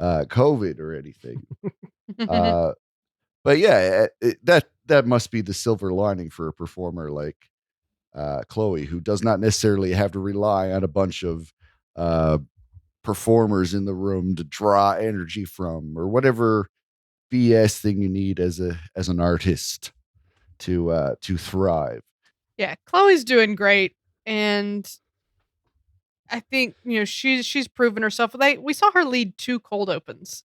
COVID or anything. But yeah, that must be the silver lining for a performer like Chloe, who does not necessarily have to rely on a bunch of performers in the room to draw energy from, or whatever BS thing you need as an artist to thrive. Yeah, Chloe's doing great, and I think she's proven herself. We saw her lead 2 cold opens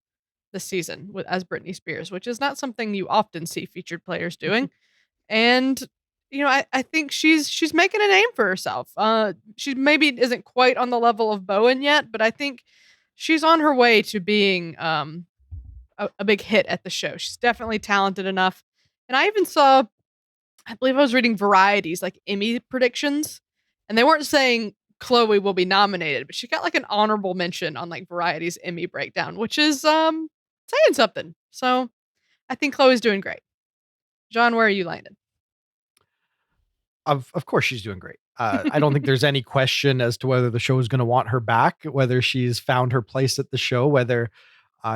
this season as Britney Spears, which is not something you often see featured players doing. And I think she's making a name for herself. She maybe isn't quite on the level of Bowen yet, but I think she's on her way to being a big hit at the show. She's definitely talented enough. And I even saw, I believe I was reading Variety's like Emmy predictions, and they weren't saying Chloe will be nominated, but she got like an honorable mention on like Variety's Emmy breakdown, which is saying something. So I think Chloe's doing great. John, where are you landed? Of course she's doing great. I don't think there's any question as to whether the show is going to want her back, whether she's found her place at the show, whether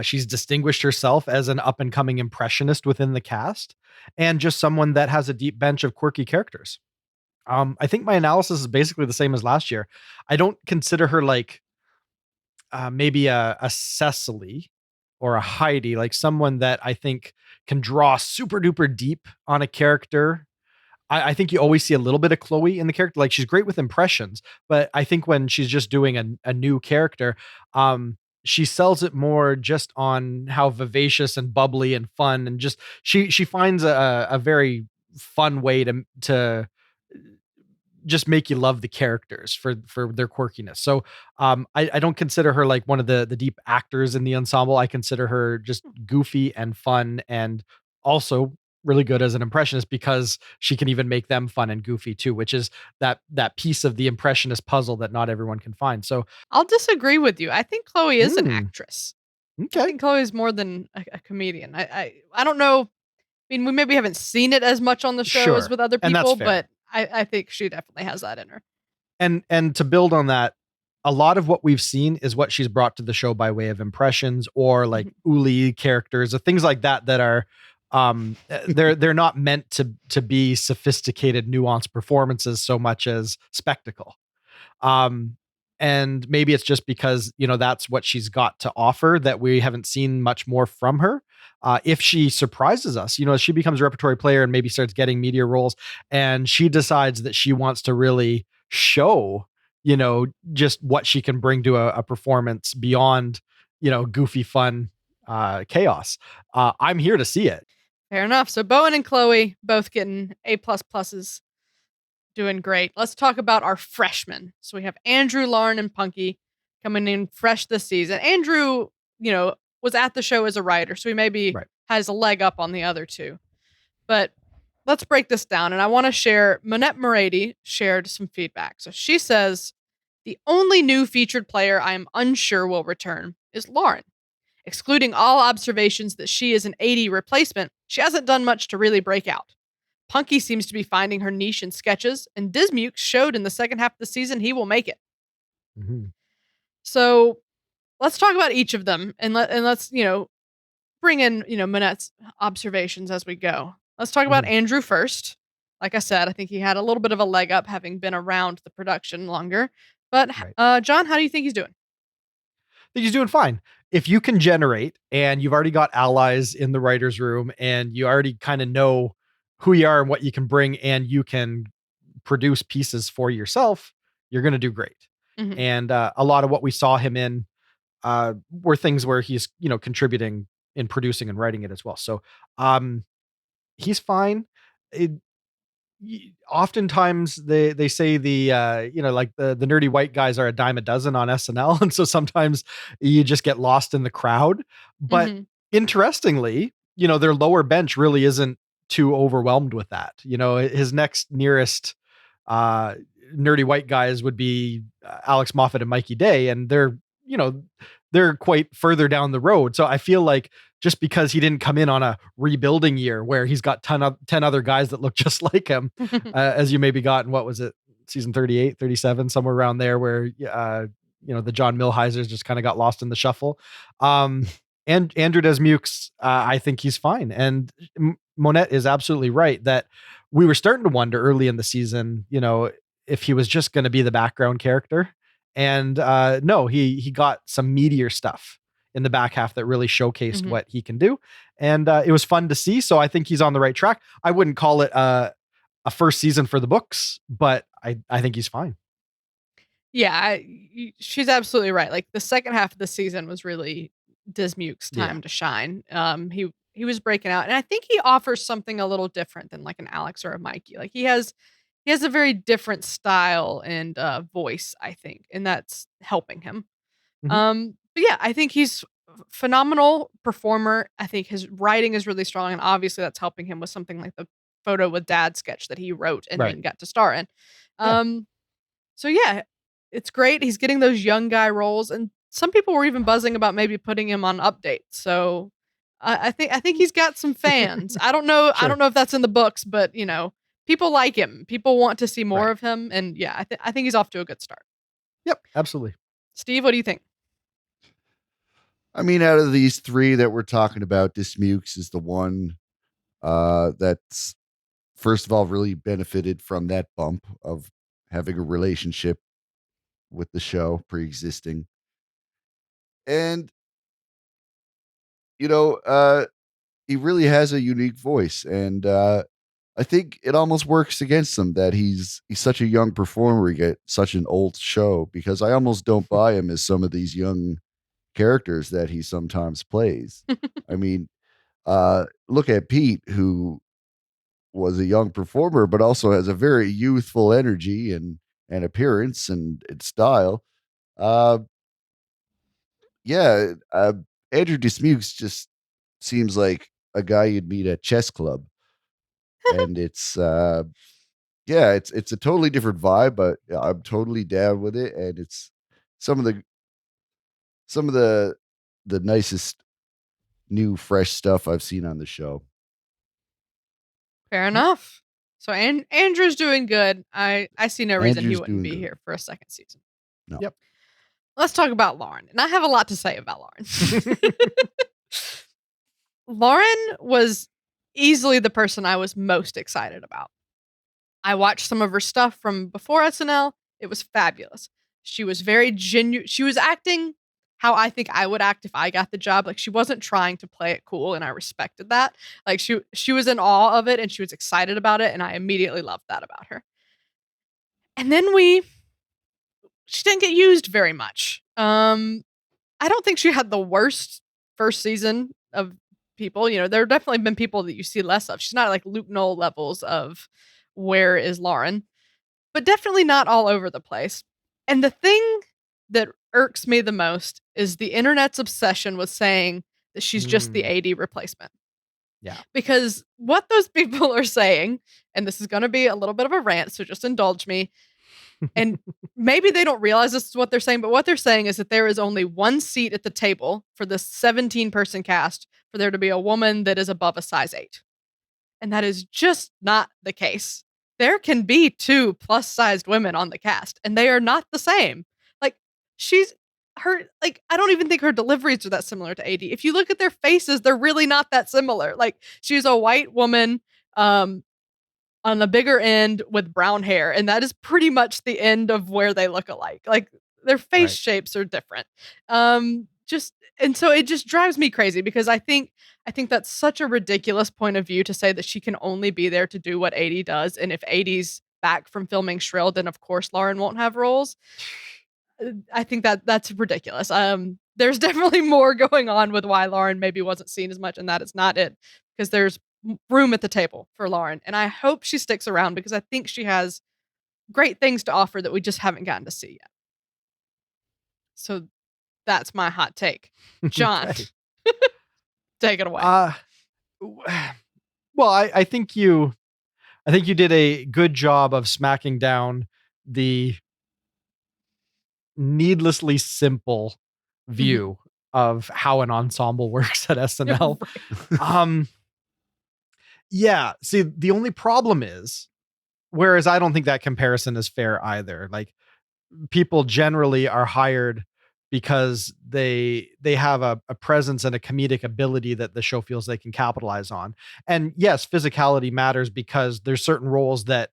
she's distinguished herself as an up and coming impressionist within the cast, and just someone that has a deep bench of quirky characters. I think my analysis is basically the same as last year. I don't consider her like maybe a Cecily or a Heidi, like someone that I think can draw super duper deep on a character. I think you always see a little bit of Chloe in the character. Like she's great with impressions, but I think when she's just doing a new character, she sells it more just on how vivacious and bubbly and fun, and just she finds a very fun way to just make you love the characters for their quirkiness. So I don't consider her like one of the deep actors in the ensemble. I consider her just goofy and fun, and also really good as an impressionist because she can even make them fun and goofy too, which is that piece of the impressionist puzzle that not everyone can find. So I'll disagree with you. I think Chloe is an actress. Okay. I think Chloe is more than a comedian. I don't know. I mean, we maybe haven't seen it as much on the show as with other people, but I think she definitely has that in her. And to build on that, a lot of what we've seen is what she's brought to the show by way of impressions or like Uli characters or things like that are they're not meant to be sophisticated, nuanced performances so much as spectacle. And maybe it's just because, that's what she's got to offer that we haven't seen much more from her. If she surprises us, she becomes a repertory player and maybe starts getting media roles, and she decides that she wants to really show, just what she can bring to a performance beyond, goofy fun chaos. I'm here to see it. Fair enough. So Bowen and Chloe both getting A++s. Doing great. Let's talk about our freshmen. So we have Andrew, Lauren, and Punky coming in fresh this season. Andrew, was at the show as a writer, so he maybe has a leg up on the other two. But let's break this down. And I want to share, Monette Morady shared some feedback. So she says, the only new featured player I am unsure will return is Lauren. Excluding all observations that she is an 80 replacement, she hasn't done much to really break out. Punky seems to be finding her niche in sketches, and Dismukes showed in the second half of the season he will make it. Mm-hmm. So let's talk about each of them, and let's bring in Monette's observations as we go. Let's talk about Andrew first. Like I said, I think he had a little bit of a leg up having been around the production longer. But John, how do you think he's doing? I think he's doing fine. If you can generate, and you've already got allies in the writer's room, and you already kind of know who you are and what you can bring, and you can produce pieces for yourself, you're going to do great. Mm-hmm. And a lot of what we saw him in were things where he's, contributing in producing and writing it as well. So he's fine. Oftentimes they say the like the nerdy white guys are a dime a dozen on SNL. And so sometimes you just get lost in the crowd. But interestingly, their lower bench really isn't too overwhelmed with that. His next nearest nerdy white guys would be Alex Moffat and Mikey Day, and they're quite further down the road. So I feel like just because he didn't come in on a rebuilding year where he's got 10 other guys that look just like him, as you maybe got in, what was it, season 38, 37, somewhere around there, where the John Milheisers just kind of got lost in the shuffle. And Andrew Desmukes, I think he's fine. And Monette is absolutely right that we were starting to wonder early in the season, if he was just going to be the background character. And no, he got some meatier stuff in the back half that really showcased what he can do. And it was fun to see. So I think he's on the right track. I wouldn't call it a first season for the books, but I think he's fine. Yeah, she's absolutely right. Like the second half of the season was really Dismuke's time to shine. He was breaking out, and I think he offers something a little different than like an Alex or a Mikey. Like he has a very different style and voice, I think, and that's helping him. But yeah, I think he's phenomenal performer. I think his writing is really strong, and obviously that's helping him with something like the photo with dad sketch that he wrote and then got to star in. So yeah, it's great. He's getting those young guy roles, and some people were even buzzing about maybe putting him on updates. So I think he's got some fans. I don't know. I don't know if that's in the books, but people like him. People want to see more of him, and yeah, I think he's off to a good start. Yep, absolutely. Steve, what do you think? I mean, out of these three that we're talking about, Dismukes is the one that's first of all really benefited from that bump of having a relationship with the show pre-existing. And he really has a unique voice, and I think it almost works against him that he's such a young performer, get such an old show, because I almost don't buy him as some of these young characters that he sometimes plays. I mean, look at Pete, who was a young performer, but also has a very youthful energy and appearance and style. Andrew Dismukes just seems like a guy you'd meet at chess club, and it's a totally different vibe, but I'm totally down with it, and it's some of the nicest new fresh stuff I've seen on the show. Fair enough. So Andrew's doing good. I see no reason he wouldn't be here for a second season. No. Yep. Let's talk about Lauren. And I have a lot to say about Lauren. Lauren was easily the person I was most excited about. I watched some of her stuff from before SNL. It was fabulous. She was very genuine. She was acting how I think I would act if I got the job. Like she wasn't trying to play it cool, and I respected that. Like she was in awe of it, and she was excited about it, and I immediately loved that about her. And then she didn't get used very much. I don't think she had the worst first season of people. There have definitely been people that you see less of. She's not like Luke Knoll levels of where is Lauren, but definitely not all over the place. And the thing that irks me the most is the internet's obsession with saying that she's just the AD replacement. Yeah. Because what those people are saying, and this is going to be a little bit of a rant, so just indulge me. And maybe they don't realize this is what they're saying, but what they're saying is that there is only one seat at the table for this 17-person cast for there to be a woman that is above a size 8. And that is just not the case. There can be 2 plus-sized women on the cast, and they are not the same. Like, I don't even think her deliveries are that similar to AD. If you look at their faces, they're really not that similar. Like, she's a white woman, on the bigger end with brown hair, and that is pretty much the end of where they look alike. Like their face shapes are different. And so it just drives me crazy because I think that's such a ridiculous point of view to say that she can only be there to do what AD does, and if AD's back from filming Shrill, then of course Lauren won't have roles. I think that's ridiculous. There's definitely more going on with why Lauren maybe wasn't seen as much, and that is not it, because there's room at the table for Lauren, and I hope she sticks around because I think she has great things to offer that we just haven't gotten to see yet. So that's my hot take. John, take it away. Well, I think you did a good job of smacking down the needlessly simple view of how an ensemble works at SNL. Yeah. See, the only problem is Whereas I don't think that comparison is fair either. Like, people generally are hired because they have a presence and a comedic ability that the show feels they can capitalize on. And yes, physicality matters because there's certain roles that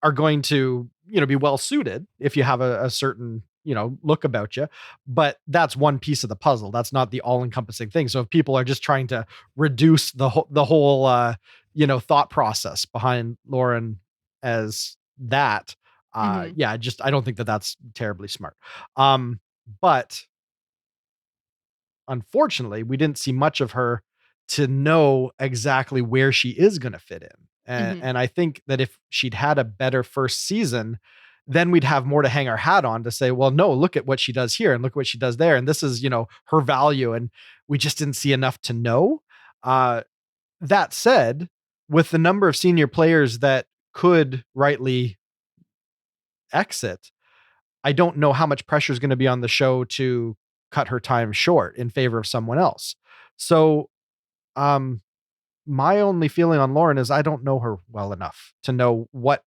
are going to, be well suited if you have a certain, look about you. But that's one piece of the puzzle. That's not the all encompassing thing. So if people are just trying to reduce the whole thought process behind Lauren as that, Mhm. yeah, I don't think that that's terribly smart. But unfortunately, we didn't see much of her to know exactly where she is going to fit in. And, Mhm. and I think that if she'd had a better first season, then we'd have more to hang our hat on to say, well, no, look at what she does here and look what she does there. And this is, her value. And we just didn't see enough to know. That said, with the number of senior players that could rightly exit, I don't know how much pressure is going to be on the show to cut her time short in favor of someone else. So, um, my only feeling on Lauren is I don't know her well enough to know what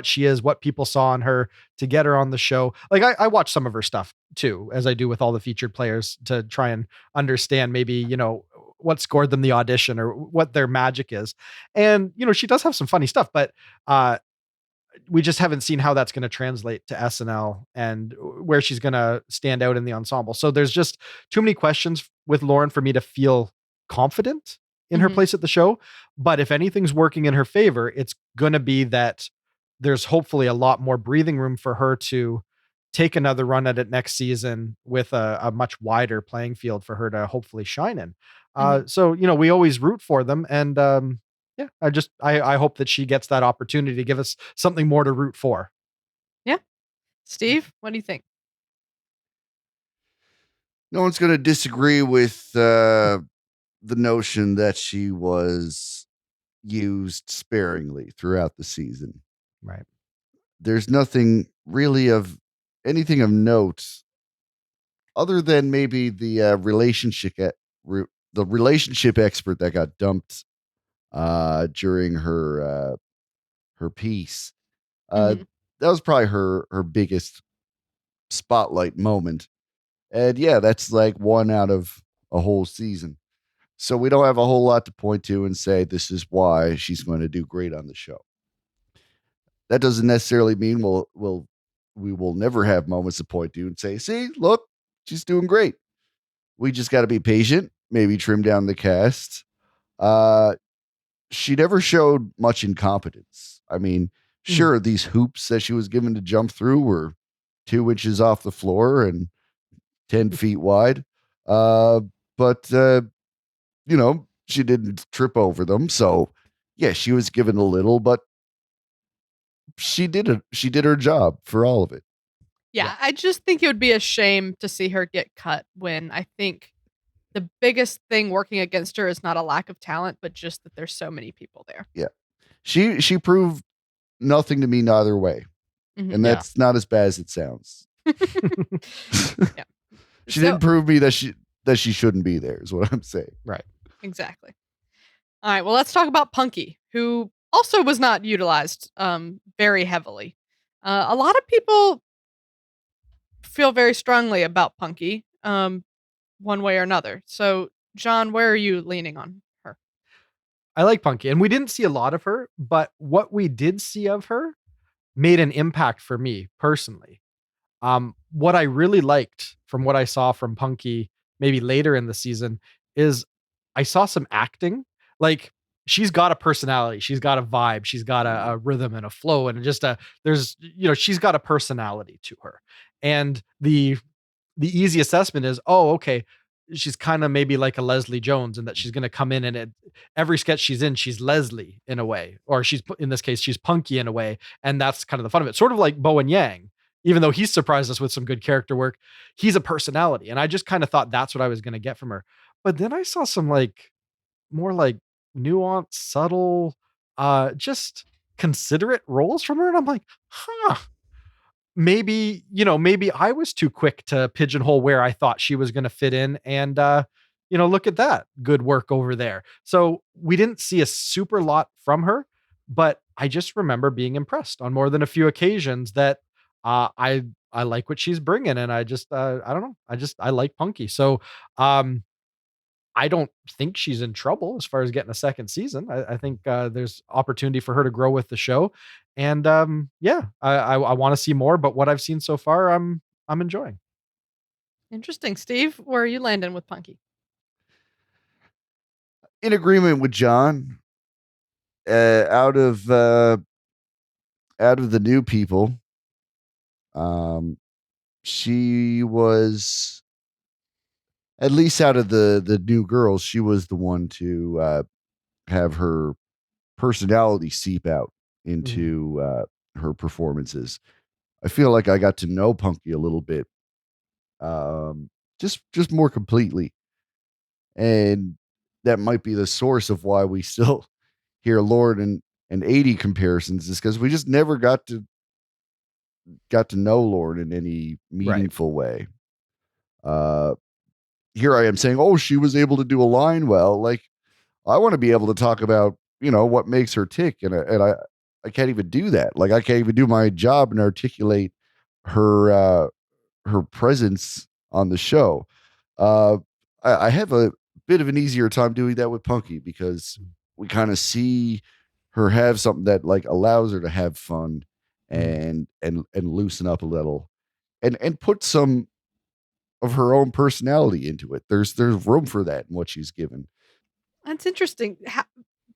she is, what people saw in her to get her on the show. Like, I watch some of her stuff too, as I do with all the featured players, to try and understand maybe, what scored them the audition or what their magic is. And, she does have some funny stuff, but we just haven't seen how that's going to translate to SNL and where she's going to stand out in the ensemble. So there's just too many questions with Lauren for me to feel confident in her Mhm. place at the show. But if anything's working in her favor, it's going to be that there's hopefully a lot more breathing room for her to take another run at it next season with a much wider playing field for her to hopefully shine in. Mhm. So, we always root for them. And, yeah, I hope that she gets that opportunity to give us something more to root for. Yeah. Steve, what do you think? No one's going to disagree with the notion that she was used sparingly throughout the season. Right. There's nothing really of anything of note other than maybe the the relationship expert that got dumped during her piece. Uh, Mhm. that was probably her biggest spotlight moment. And yeah, that's like one out of a whole season. So we don't have a whole lot to point to and say this is why she's going to do great on the show. That doesn't necessarily mean we will never have moments to point to and say, see, look, she's doing great. We just got to be patient, maybe trim down the cast. Uh, she never showed much incompetence. I mean, Mhm. sure, these hoops that she was given to jump through were 2 inches off the floor and 10 feet wide. But she didn't trip over them. So yeah, she was given a little, but she did her job for all of it. Yeah. Yeah, I just think it would be a shame to see her get cut when I think the biggest thing working against her is not a lack of talent, but just that there's so many people there. Yeah. She proved nothing to me neither way. Mhm. And Yeah. that's not as bad as it sounds. Yeah. She So didn't prove me that she shouldn't be there, is what I'm saying. Right. exactly. All right, well, let's talk about Punky, who also was not utilized very heavily. A lot of people feel very strongly about Punky, one way or another. So, John, where are you leaning on her? I like Punky, and we didn't see a lot of her, but what we did see of her made an impact for me personally. What I really liked from what I saw from Punky maybe later in the season is I saw some acting. Like, she's got a personality, she's got a vibe, she's got a rhythm and a flow, and just she's got a personality to her. And the easy assessment is, oh, okay, she's kind of maybe like a Leslie Jones, and that she's going to come in and every sketch she's in, she's Leslie in a way, or in this case, she's Punky in a way. And that's kind of the fun of it. Sort of like Bowen Yang, even though he's surprised us with some good character work, he's a personality. And I just kind of thought that's what I was going to get from her. But then I saw some more like nuanced, subtle, just considerate roles from her. And I'm like, huh, maybe I was too quick to pigeonhole where I thought she was going to fit in. And, look at that good work over there. So we didn't see a super lot from her, but I just remember being impressed on more than a few occasions that I like what she's bringing, and I just I don't know, I like Punky. So I don't think she's in trouble as far as getting a second season. I think there's opportunity for her to grow with the show, and yeah, I want to see more. But what I've seen so far, I'm enjoying. Interesting. Steve, where are you landing with Punky? In agreement with John. Uh, out of uh, out of the new people, she was, at least out of the new girls, she was the one to have her personality seep out into her performances. I feel like I got to know Punky a little bit, just more completely, and that might be the source of why we still hear Lord and 80 comparisons, is because we just never got to know Lord in any meaningful way. Here I am saying, oh, she was able to do a line well. Like, I want to be able to talk about, what makes her tick. And I can't even do that. Like, I can't even do my job and articulate her presence on the show. I have a bit of an easier time doing that with Punky because we kind of see her have something that like allows her to have fun and loosen up a little and put some of her own personality into it. There's room for that in what she's given. That's interesting.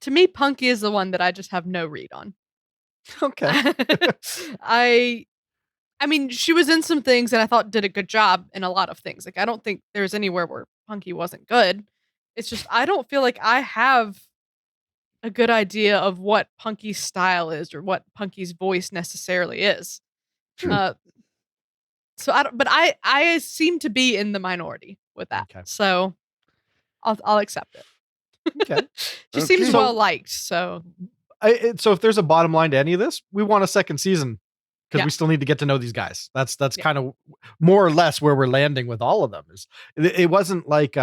To me, Punky is the one that I just have no read on. Okay. I mean, she was in some things and I thought did a good job in a lot of things. Like, I don't think there's anywhere where Punky wasn't good. It's just, I don't feel like I have a good idea of what Punky's style is or what Punky's voice necessarily is. Sure. So I seem to be in the minority with that. Okay. So I'll accept it. Okay. She seems So- well liked, so So if there's a bottom line to any of this, we want a second season because Yeah. we still need to get to know these guys. That's Yeah. kind of more or less where we're landing with all of them. It wasn't like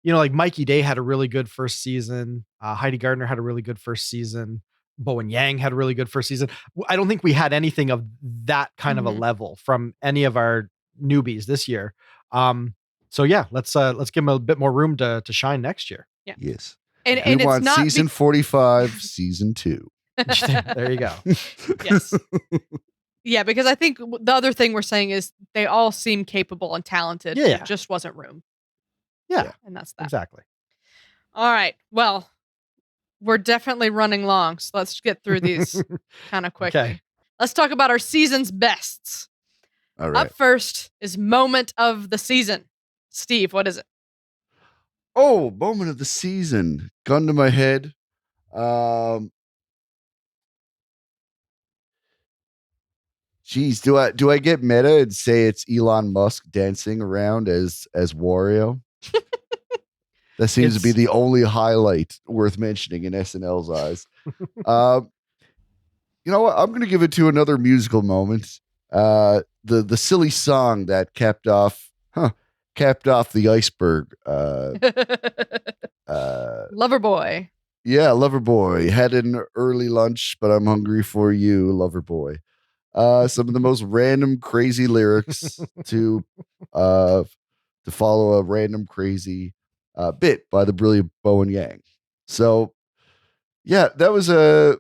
like Mikey Day had a really good first season. Heidi Gardner had a really good first season. Bowen Yang had a really good first season. I don't think we had anything of that kind of a Mhm. level from any of our newbies this year. So yeah, let's give them a bit more room to shine next year. Yes. and We it's want not season 45, season 2. There you go. Yes. Yeah, because I think the other thing we're saying is they all seem capable and talented. Yeah. There just wasn't room. Yeah, And that's that. exactly. All right. Well, we're definitely running long, so let's get through these kind of quickly. Okay. Let's talk about our season's bests. All right. Up first is moment of the season. Steve, what is it? Oh, moment of the season. Gun to my head. Geez, do I get meta and say it's Elon Musk dancing around as Wario? That seems to be the only highlight worth mentioning in SNL's eyes. You know what? I'm going to give it to another musical moment. The silly song that capped off the iceberg. Loverboy. Yeah, Loverboy. Had an early lunch, but I'm hungry for you, Loverboy. Some of the most random, crazy lyrics to follow a random, crazy bit by the brilliant Bowen Yang. So, yeah, that was a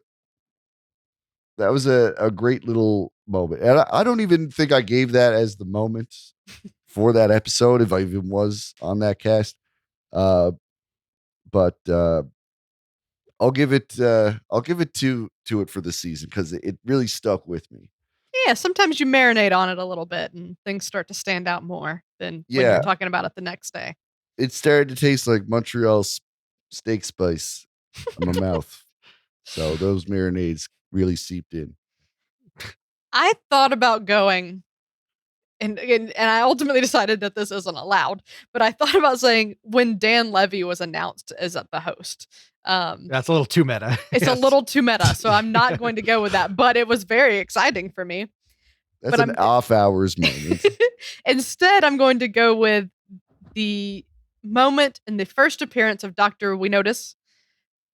great little moment, and I don't even think I gave that as the moment for that episode, if I even was on that cast. But I'll give it to it for the season because it really stuck with me. Yeah, sometimes you marinate on it a little bit and things start to stand out more than when Yeah. you're talking about it the next day. It started to taste like Montreal steak spice in my mouth. So those marinades really seeped in. I thought about going and I ultimately decided that this isn't allowed, but I thought about saying when Dan Levy was announced as the host. That's a little too meta. It's Yes. a little too meta, so I'm not going to go with that, but it was very exciting for me. That's But an off hours moment. Instead, I'm going to go with the moment in the first appearance of Dr. We Notice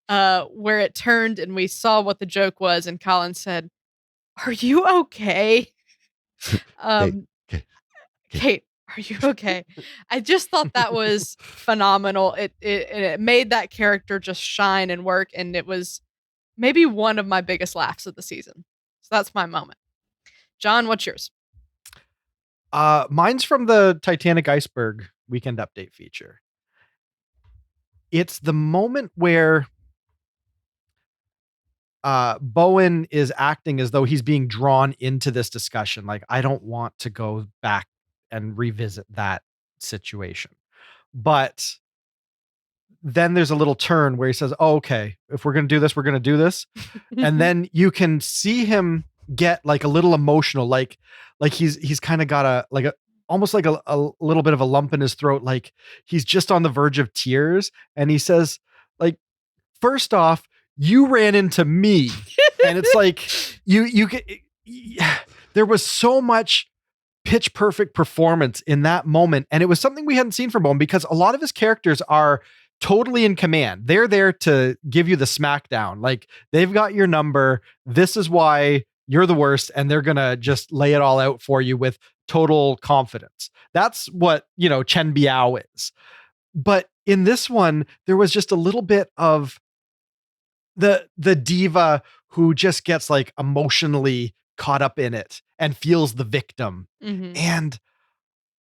where it turned and we saw what the joke was, and Colin said, "Are you okay?" Um, Kate, Kate, are you okay? I just thought that was phenomenal. It made that character just shine and work, and it was maybe one of my biggest laughs of the season. So that's my moment. John, what's yours? Mine's from the Titanic iceberg weekend update feature. It's the moment where Bowen is acting as though he's being drawn into this discussion. Like, I don't want to go back and revisit that situation. But then there's a little turn where he says, "Oh, okay, if we're going to do this, we're going to do this." And then you can see him get like a little emotional, like he's kind of got almost like a little bit of a lump in his throat, like he's just on the verge of tears, and he says, like, "First off, you ran into me." And it's like you get there was so much pitch perfect performance in that moment, and it was something we hadn't seen from Bowen, because a lot of his characters are totally in command. They're there to give you the smackdown. Like, they've got your number. This is why you're the worst, and they're gonna just lay it all out for you with total confidence. That's what, Chen Biao is. But in this one, there was just a little bit of the diva who just gets like emotionally caught up in it and feels the victim. Mhm. And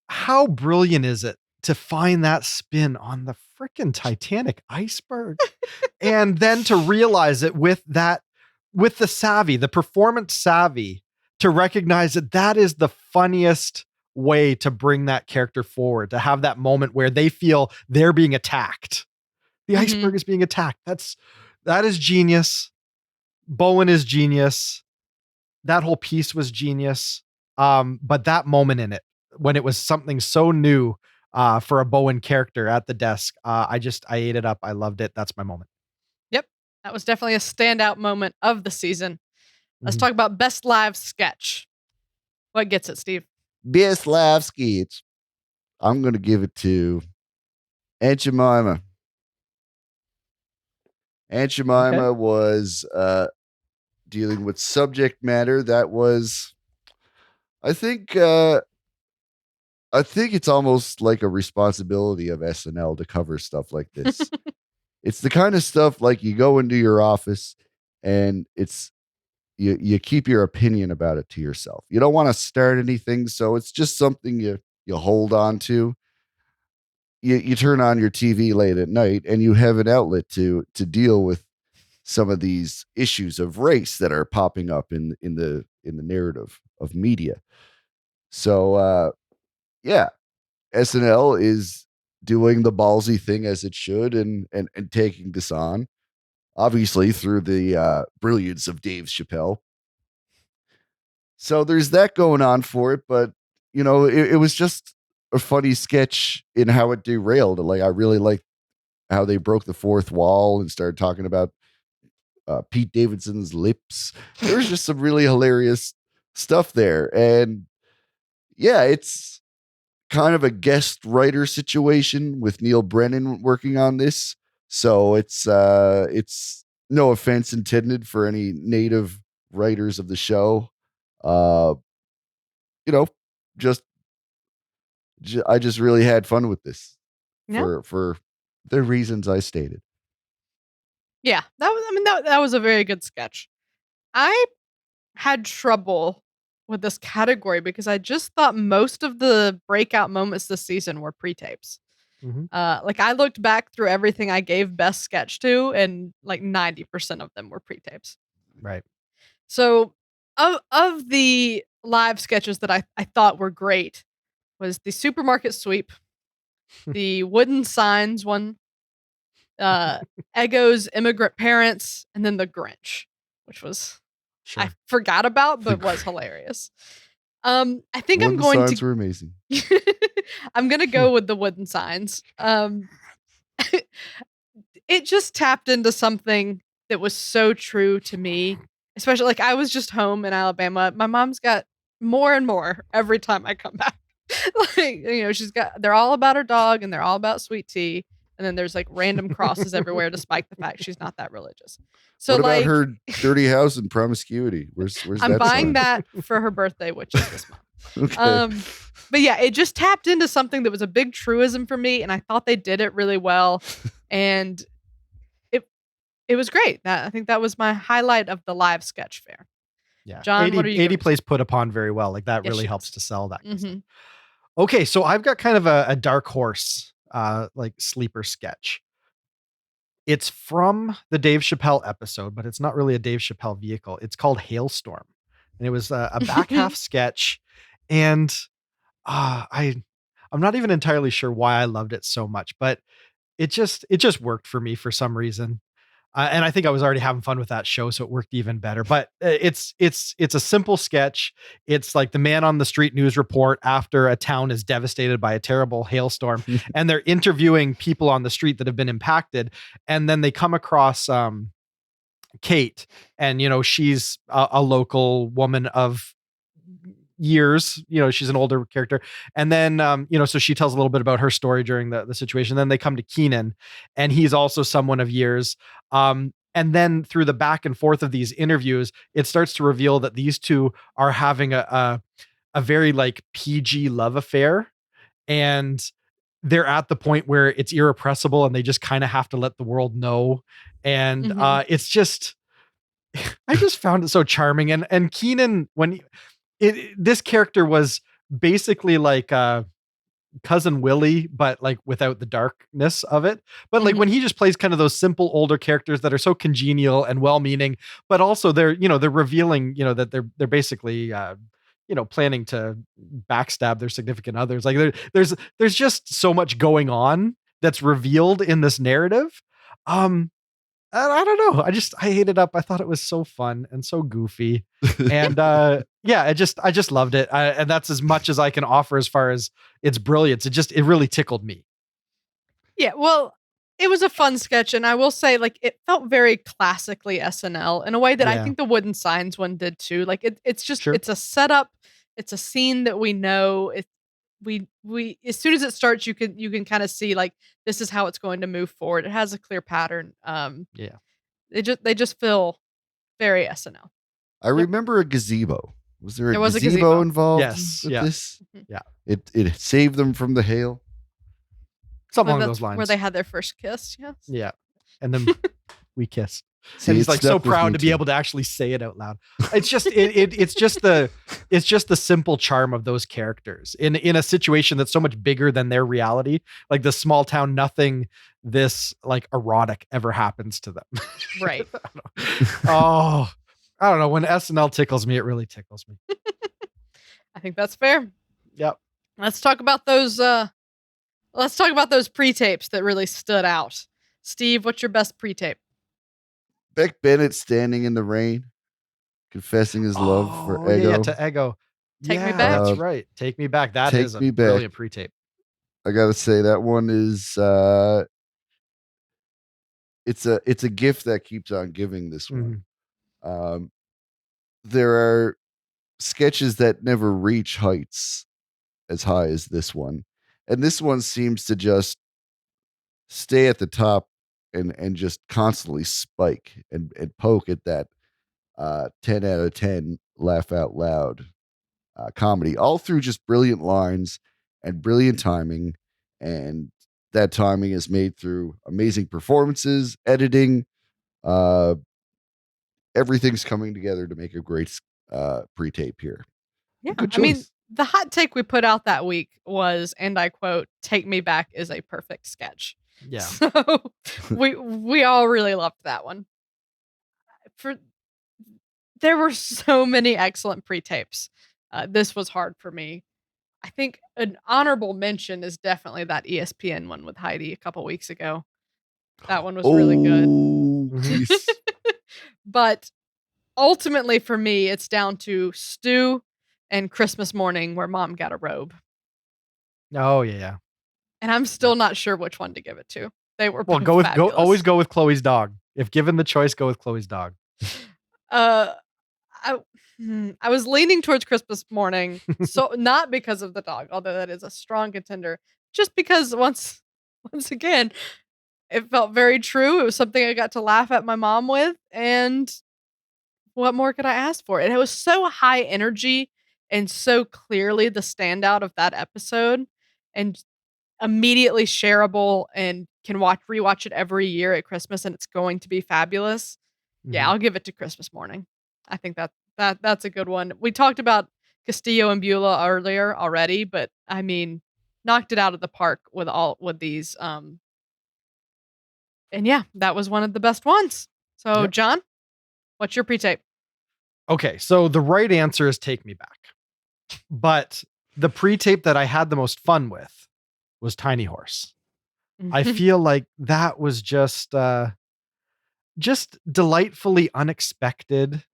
how brilliant is it to find that spin on the freaking Titanic iceberg? And then to realize it with the savvy, the performance savvy, to recognize that that is the funniest way to bring that character forward, to have that moment where they feel they're being attacked. The iceberg is being attacked. That is genius. Bowen is genius. That whole piece was genius. But that moment in it, when it was something so new for a Bowen character at the desk, I ate it up. I loved it. That's my moment. Yep. That was definitely a standout moment of the season. Let's Mhm. talk about best live sketch. What gets it, Steve? Best live sketch. I'm going to give it to Aunt Jemima. Aunt Jemima was dealing with subject matter that was, I think it's almost like a responsibility of SNL to cover stuff like this. It's the kind of stuff like you go into your office and it's you keep your opinion about it to yourself. You don't want to start anything, so it's just something you hold on to. You turn on your TV late at night and you have an outlet to deal with some of these issues of race that are popping up in the narrative of media. So yeah, SNL is doing the ballsy thing as it should, and taking this on, obviously through the brilliance of Dave Chappelle. So there's that going on for it, but it was just a funny sketch in how it derailed. Like, I really liked how they broke the fourth wall and started talking about Pete Davidson's lips. There was just some really hilarious stuff there. And yeah, it's kind of a guest writer situation with Neil Brennan working on this. So it's no offense intended for any native writers of the show. Just I just really had fun with this for the reasons I stated. Yeah, that was a very good sketch. I had trouble with this category because I just thought most of the breakout moments this season were pre-tapes. Mhm. Like, I looked back through everything I gave best sketch to, and like 90% of them were pre-tapes. Right. So of the live sketches that I thought were great was the supermarket sweep, the wooden signs one, Eggo's immigrant parents, and then the Grinch, which was Sure. I forgot about, but was hilarious. I think Wooden I'm going signs to. were amazing. I'm gonna go with the wooden signs. It just tapped into something that was so true to me, especially like I was just home in Alabama. My mom's got more and more every time I come back. Like, they're all about her dog and they're all about sweet tea. and then there's like random crosses everywhere, despite the fact she's not that religious. So what about like, her dirty house and promiscuity? Where's I'm that buying sign? that for her birthday, which is this month. Okay. But yeah, it just tapped into something that was a big truism for me, and I thought they did it really well, and it was great. I think that was my highlight of the live sketch fair. Yeah. John, 80, what are you 80 giving? plays put upon very well. Like that Yes, really she helps does. to sell that. Kind of stuff. Mhm. Okay, so I've got kind of a dark horse, like sleeper sketch. It's from the Dave Chappelle episode, but it's not really a Dave Chappelle vehicle. It's called Hailstorm, and it was a back half sketch, and I'm not even entirely sure why I loved it so much, but it just worked for me for some reason. And I think I was already having fun with that show, so it worked even better. But it's a simple sketch. It's like the man on the street news report after a town is devastated by a terrible hailstorm, and they're interviewing people on the street that have been impacted, and then they come across Kate, and she's a local woman of years. She's an older character, and then so she tells a little bit about her story during the situation. Then they come to Keenan, and he's also someone of years. And then through the back and forth of these interviews, it starts to reveal that these two are having a very like PG love affair, and they're at the point where it's irrepressible, and they just kind of have to let the world know. And it's just, I just found it so charming. And Keenan, when this character was basically like cousin Willie, but like without the darkness of it. But like when he just plays kind of those simple older characters that are so congenial and well-meaning, but also they're revealing, that they're basically planning to backstab their significant others. Like there's just so much going on that's revealed in this narrative. I don't know. I ate it up. I thought it was so fun and so goofy. And yeah, I just loved it. And that's as much as I can offer as far as its brilliance. It really tickled me. Yeah, well, it was a fun sketch, and I will say, like, it felt very classically SNL in a way that I Yeah. think the Wooden Signs one did too. Like, it's just Sure. it's a setup, it's a scene that we know. We as soon as it starts, you can kind of see like this is how it's going to move forward. It has a clear pattern. Yeah. They just feel very SNL. I remember a gazebo. Was there There was a gazebo gazebo. involved Yes, with yeah. this? Yeah. It saved them from the hail. Something along That's those lines. where they had their first kiss. Yes. Yeah. And then we kissed. See, And he's it like so stuck with proud me to be too. able to actually say it out loud. It's just it's just the simple charm of those characters in a situation that's so much bigger than their reality. Like the small town, nothing this like erotic ever happens to them. Right. Oh, I don't know. When SNL tickles me, it really tickles me. I think that's fair. Yep. Let's talk about those pre-tapes that really stood out. Steve, what's your best pre-tape? Beck Bennett standing in the rain, confessing his love for Ego. Yeah, to Ego. Take Me Yeah, Back? That's right. Take Me Back. That Take is a Me Back. brilliant pre-tape. I gotta say that one is it's a gift that keeps on giving. This one. There are sketches that never reach heights as high as this one, and this one seems to just stay at the top and just constantly spike and poke at that 10 out of 10 laugh out loud comedy, all through just brilliant lines and brilliant timing. And that timing is made through amazing performances, editing. Everything's coming together to make a great pre-tape here. Yeah. Good I mean, choice. the hot take we put out that week was, and I quote, "Take Me Back is a perfect sketch." Yeah. So we all really loved that one. There were so many excellent pre-tapes. This was hard for me. I think an honorable mention is definitely that ESPN one with Heidi a couple weeks ago. That one was really good. Nice. But ultimately for me, it's down to Stu and Christmas Morning where Mom got a robe. Oh yeah. And I'm still not sure which one to give it to. They were Well, both fabulous. always go with Chloe's dog. If given the choice, go with Chloe's dog. I was leaning towards Christmas Morning, so not because of the dog, although that is a strong contender, just because once again, It felt very true. It was something I got to laugh at my mom with, and what more could I ask for? It was so high energy and so clearly the standout of that episode and immediately shareable and can rewatch it every year at Christmas and it's going to be fabulous. Yeah, Mhm. I'll give it to Christmas morning. I think that's a good one. We talked about Castillo and Beulah earlier already, but I mean, knocked it out of the park with these. And yeah, that was one of the best ones. So, Yep. John, what's your pre-tape? Okay, so the right answer is Take Me Back. But the pre-tape that I had the most fun with was Tiny Horse. I feel like that was just delightfully unexpected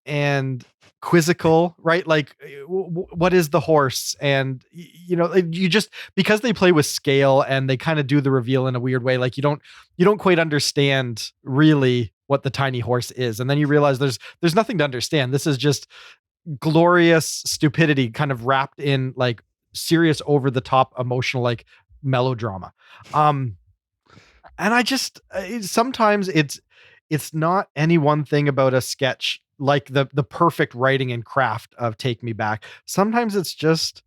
and quizzical, right? Like, what is the horse? And you just, because they play with scale and they kind of do the reveal in a weird way, like you don't quite understand really what the tiny horse is, and then you realize there's nothing to understand. This is just glorious stupidity kind of wrapped in like serious over the top emotional like melodrama. um and I just sometimes it's not any one thing about a sketch like the perfect writing and craft of Take Me Back. Sometimes it's just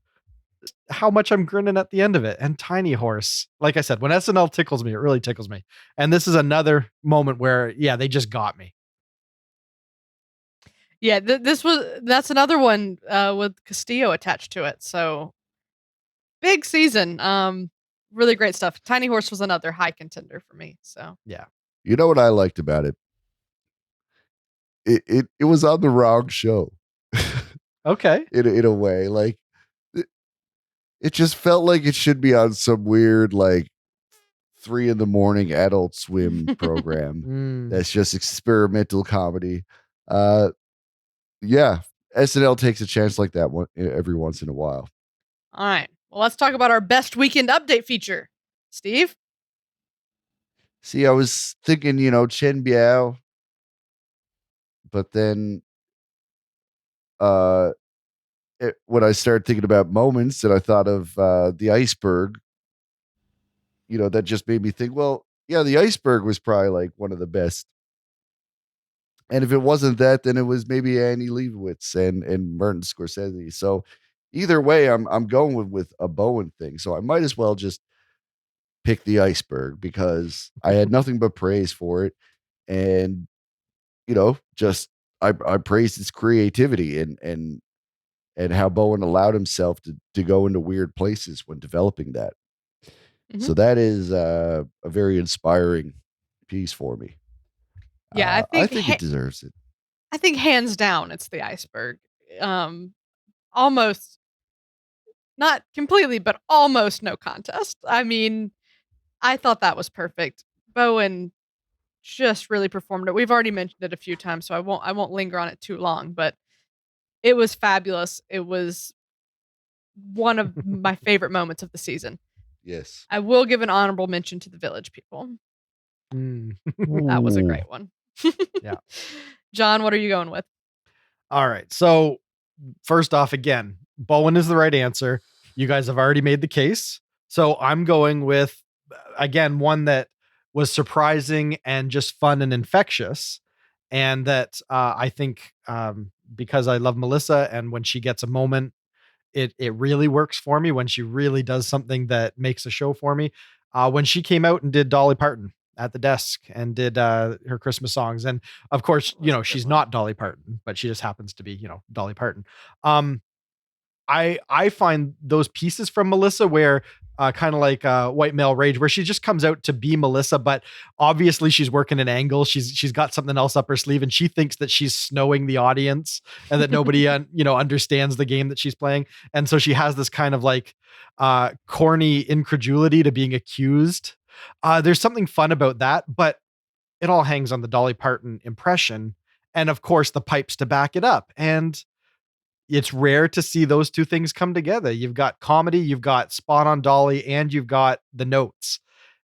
how much I'm grinning at the end of it. And Tiny Horse, like I said, when SNL tickles me, it really tickles me. And this is another moment where, yeah, they just got me. Yeah, that's another one with Castillo attached to it. So big season. Really great stuff. Tiny Horse was another high contender for me. So Yeah. You know what I liked about it? It was on the wrong show. Okay. In a way. Like it just felt like it should be on some weird like 3 a.m. Adult Swim program Mm. that's just experimental comedy. Yeah, SNL takes a chance like that every once in a while. all right. Well, let's talk about our best weekend update feature. Steve? See, I was thinking, Chen Biao, but then uh when I started thinking about moments and I thought of the iceberg, that just made me think, well, yeah, the iceberg was probably like one of the best. And if it wasn't that, then it was maybe Annie Leibovitz and Martin Scorsese. So either way, I'm going with a Bowen thing. So I might as well just pick the iceberg because I had nothing but praise for it. And, just I praised his creativity and how Bowen allowed himself to go into weird places when developing that. Mhm. So that is a very inspiring piece for me. Yeah, I think it deserves it. I think hands down it's the iceberg. Almost not completely, but almost no contest. I mean, I thought that was perfect. Bowen just really performed it. We've already mentioned it a few times, so I won't linger on it too long, but it was fabulous. It was one of my favorite moments of the season. Yes. I will give an honorable mention to the Village People. Mm. That was a Ooh. great one. Yeah. John, what are you going with? All right. So first off, again, Bowen is the right answer. You guys have already made the case. So I'm going with, again, one that was surprising and just fun and infectious. And that I think because I love Melissa and when she gets a moment, it really works for me when she really does something that makes a show for me. When she came out and did Dolly Parton at the desk and did her Christmas songs. And of course, she's not Dolly Parton, but she just happens to be, Dolly Parton. Um, I find those pieces from Melissa where kind of like White Male Rage, where she just comes out to be Melissa, but obviously she's working an angle. She's got something else up her sleeve, and she thinks that she's snowing the audience and that nobody understands the game that she's playing, and so she has this kind of like corny incredulity to being accused. There's something fun about that, but it all hangs on the Dolly Parton impression, and of course the pipes to back it up. And it's rare to see those two things come together. You've got comedy, you've got spot on Dolly, and you've got the notes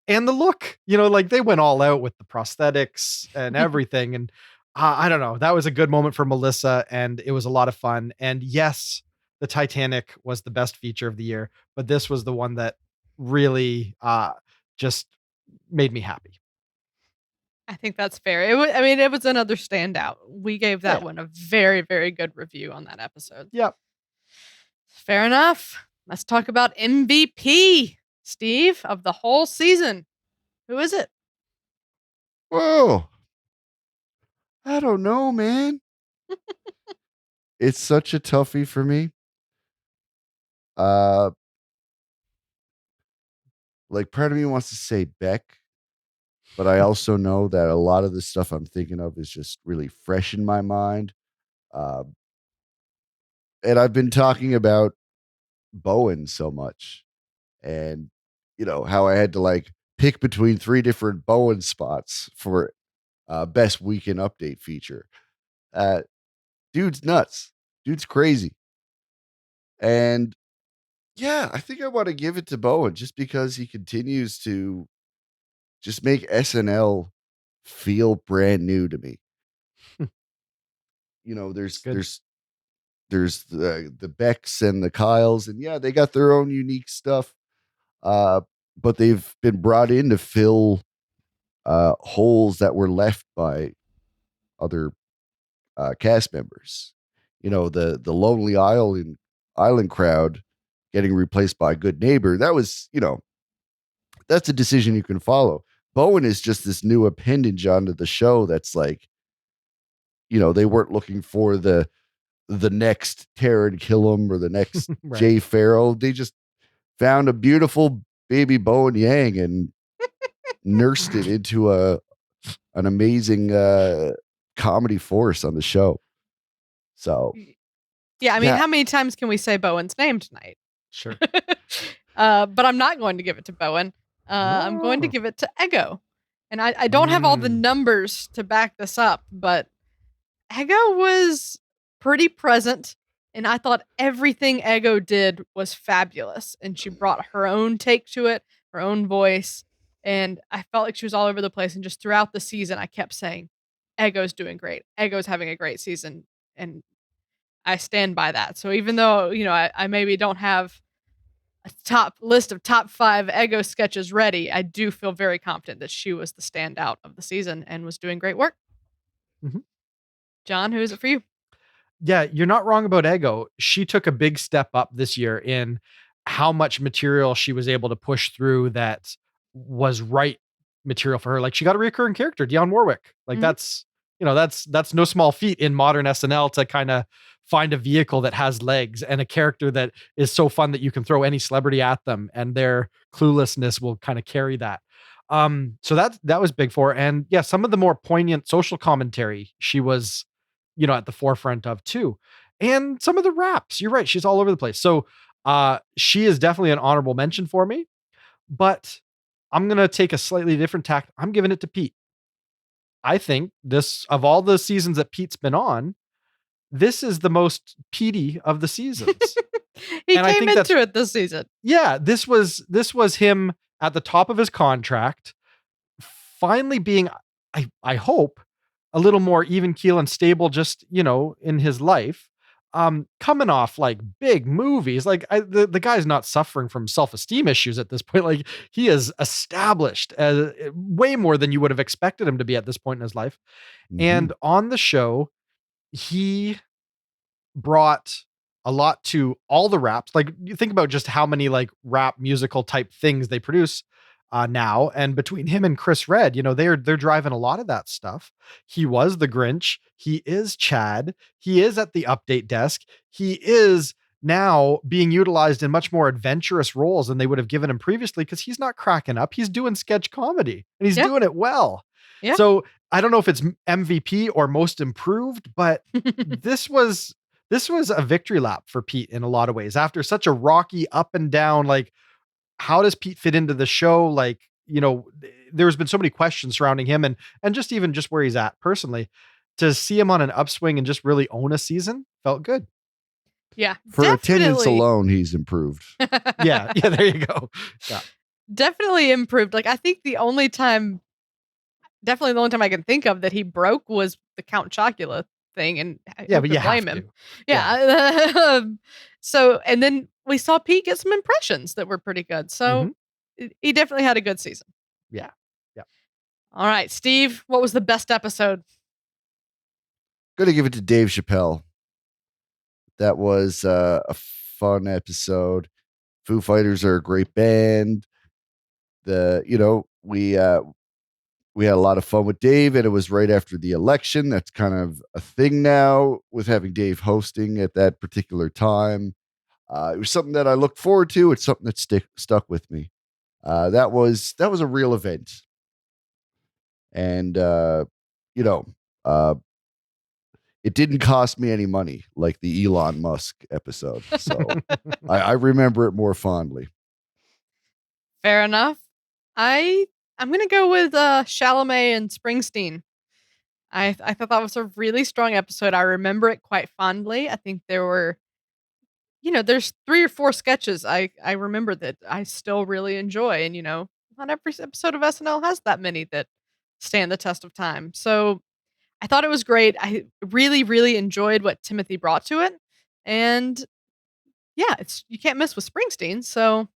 and the look. Like they went all out with the prosthetics and everything. And I don't know. That was a good moment for Melissa, and it was a lot of fun. And yes, the Titanic was the best feature of the year, but this was the one that really just made me happy. I think that's fair. It was another standout. We gave that one a very, very good review on that episode. Yep. Fair enough. Let's talk about MVP, Steve, of the whole season. Who is it? Whoa. I don't know, man. It's such a toughie for me. Like part of me wants to say Beck, but I also know that a lot of the stuff I'm thinking of is just really fresh in my mind. And I've been talking about Bowen so much, and how I had to like pick between 3 different Bowen spots for best weekend update feature. Dude's nuts. Dude's crazy. And yeah, I think I want to give it to Bowen just because he continues to just make SNL feel brand new to me. There's Good. there's the Becks and the Kyles, and yeah, they got their own unique stuff. But they've been brought in to fill holes that were left by other cast members. The Lonely Island crowd getting replaced by Good Neighbor. That was, that's a decision you can follow. Bowen is just this new appendage onto the show that's like, they weren't looking for the next Taran Killam or the next Right. Jay Farrell. They just found a beautiful baby Bowen Yang and nursed it into an amazing comedy force on the show. So yeah, how many times can we say Bowen's name tonight? Sure. But I'm not going to give it to Bowen. I'm going to give it to Ego. And I don't have all the numbers to back this up, but Ego was pretty present, and I thought everything Ego did was fabulous. And she brought her own take to it, her own voice, and I felt like she was all over the place. And just throughout the season, I kept saying, Ego's doing great. Ego's having a great season, and I stand by that. So even though, I maybe don't have a top list of top 5 Ego sketches ready, I do feel very confident that she was the standout of the season and was doing great work. Mhm. John, who is it for you? Yeah, you're not wrong about Ego. She took a big step up this year in how much material she was able to push through that was right material for her. Like she got a recurring character, Dionne Warwick. Like Mhm. that's no small feat in modern SNL to kind of find a vehicle that has legs and a character that is so fun that you can throw any celebrity at them and their cluelessness will kind of carry that. So that was big for her. And yeah, some of the more poignant social commentary she was at the forefront of too. And some of the raps, you're right, she's all over the place. So she is definitely an honorable mention for me, but I'm going to take a slightly different tack. I'm giving it to Pete. I think this, of all the seasons that Pete's been on, this is the most Petey of the seasons. He And I came think into it this season. Yeah, this was him at the top of his contract, finally being, I hope, a little more even keel and stable just, in his life. Coming off like big movies, like the guy's not suffering from self-esteem issues at this point. Like he is established way more than you would have expected him to be at this point in his life. And on the show, he brought a lot to all the raps. Like you think about just how many like rap musical type things they produce now, and between him and Chris Red, they're driving a lot of that stuff. He was the Grinch. He is Chad. He is at the update desk. He is now being utilized in much more adventurous roles than they would have given him previously because he's not cracking up. He's doing sketch comedy and he's doing it well. Yeah. So I don't know if it's MVP or most improved, but this was a victory lap for Pete in a lot of ways. After such a rocky up and down, like, how does Pete fit into the show? Like, there's been so many questions surrounding him and just even just where he's at personally. To see him on an upswing and just really own a season felt good. Yeah. For attendance alone, he's improved. Yeah, there you go. Yeah. Definitely improved. Like I think the only time I can think of that he broke was the Count Chocula thing, and Yeah, but you blame have him. to. Yeah. So, and then we saw Pete get some impressions that were pretty good. So he definitely had a good season. Yeah. All right, Steve, what was the best episode? Gonna give it to Dave Chappelle. That was a fun episode. Foo Fighters are a great band. We had a lot of fun with Dave, and it was right after the election. That's kind of a thing now with having Dave hosting at that particular time. It was something that I looked forward to. It's something that stuck with me. That was a real event, and you know, uh, it didn't cost me any money like the Elon-Musk episode. So I remember it more fondly. Fair enough. I'm gonna go with Chalamet and Springsteen. I thought that was a really strong episode. I remember it quite fondly. I think there were, there's 3 or 4 sketches I remember that I still really enjoy, and not every episode of SNL has that many that stand the test of time. So I thought it was great. I really, really enjoyed what Timothy brought to it, and yeah, it's you can't miss with Springsteen. So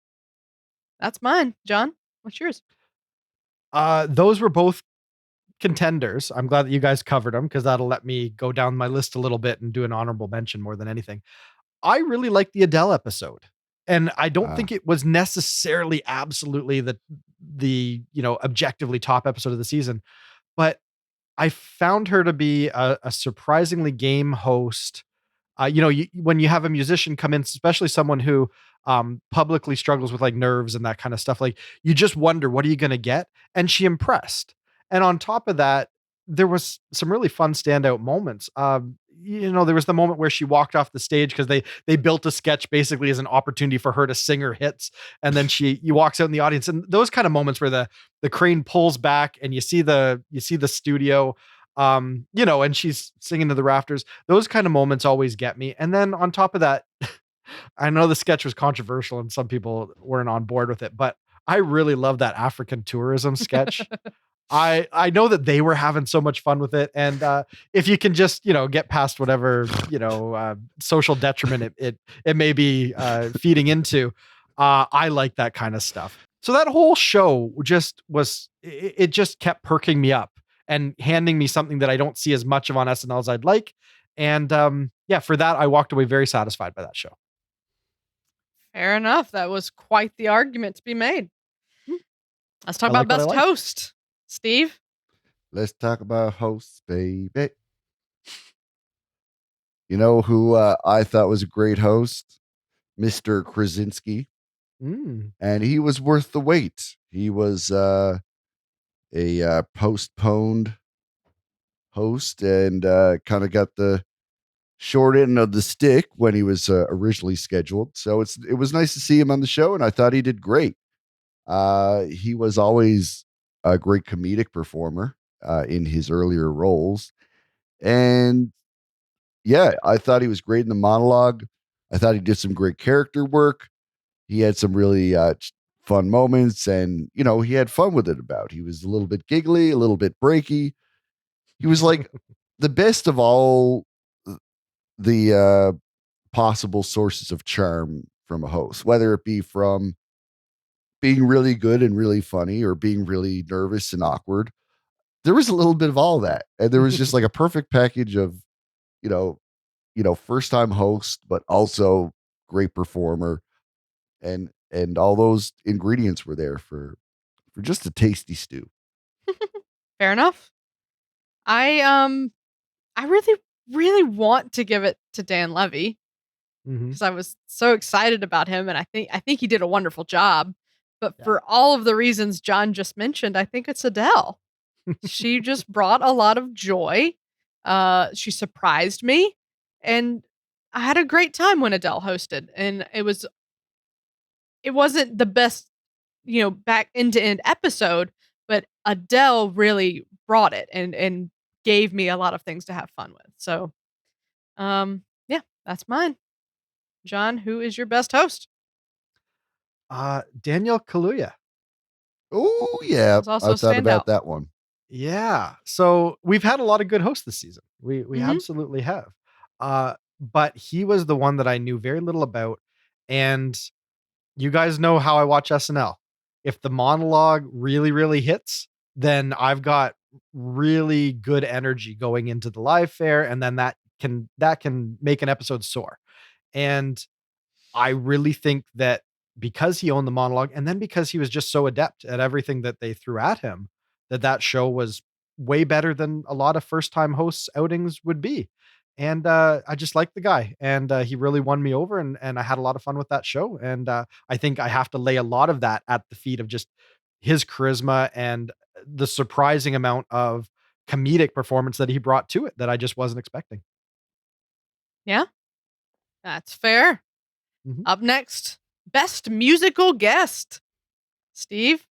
that's mine. John, what's yours? Those were both contenders. I'm glad that you guys covered them because that'll let me go down my list a little bit and do an honorable mention more than anything. I really liked the Adele episode. And I don't think it was necessarily absolutely the objectively top episode of the season, but I found her to be a surprisingly game host. When you have a musician come in, especially someone who publicly struggles with like nerves and that kind of stuff, like you just wonder, what are you going to get? And she impressed. And on top of that, there was some really fun standout moments. There was the moment where she walked off the stage because they built a sketch basically as an opportunity for her to sing her hits, and then she walks out in the audience, and those kind of moments where the crane pulls back and you see the studio, and she's singing to the rafters. Those kind of moments always get me. And then on top of that, I know the sketch was controversial and some people weren't on board with it, but I really love that African tourism sketch. I know that they were having so much fun with it, and if you can just get past whatever social detriment it may be feeding into, I like that kind of stuff. So that whole show it just kept perking me up and handing me something that I don't see as much of on SNL as I'd like, and for that I walked away very satisfied by that show. Fair enough. That was quite the argument to be made. Let's talk I about like what I best like. host. Steve? Let's talk about hosts, baby. You know who I thought was a great host? Mr. Krasinski. And he was worth the wait. He was a postponed host and kind of got the short end of the stick when he was originally scheduled. So it was nice to see him on the show, and I thought he did great. He was always a great comedic performer in his earlier roles. And yeah, I thought he was great in the monologue. I thought he did some great character work. He had some really fun moments, and he had fun with it. He was a little bit giggly, a little bit breaky. He was like the best of all the possible sources of charm from a host, whether it be from being really good and really funny or being really nervous and awkward. There was a little bit of all that, and there was just like a perfect package of you know first time host, but also great performer, and all those ingredients were there for just a tasty stew. Fair enough. I really, really want to give it to Dan Levy because I was so excited about him, and I think he did a wonderful job. But for all of the reasons John just mentioned, I think it's Adele. She just brought a lot of joy. She surprised me, and I had a great time when Adele hosted. And it wasn't the best, back end to end episode, but Adele really brought it and gave me a lot of things to have fun with. So, yeah, that's mine. John, who is your best host? Daniel Kaluuya. Oh yeah, It's also I thought a about standout. that one. Yeah. So we've had a lot of good hosts this season. We Mhm. absolutely have. But he was the one that I knew very little about. And you guys know how I watch SNL. If the monologue really, really hits, then I've got really good energy going into the live fare, and then that can make an episode soar. And I really think that because he owned the monologue, and then because he was just so adept at everything that they threw at him, that show was way better than a lot of first-time hosts' outings would be. And I just like the guy, and he really won me over, and I had a lot of fun with that show. And I think I have to lay a lot of that at the feet of just his charisma and the surprising amount of comedic performance that he brought to it that I just wasn't expecting. Yeah, that's fair. Mhm. Up next, best musical guest. Steve?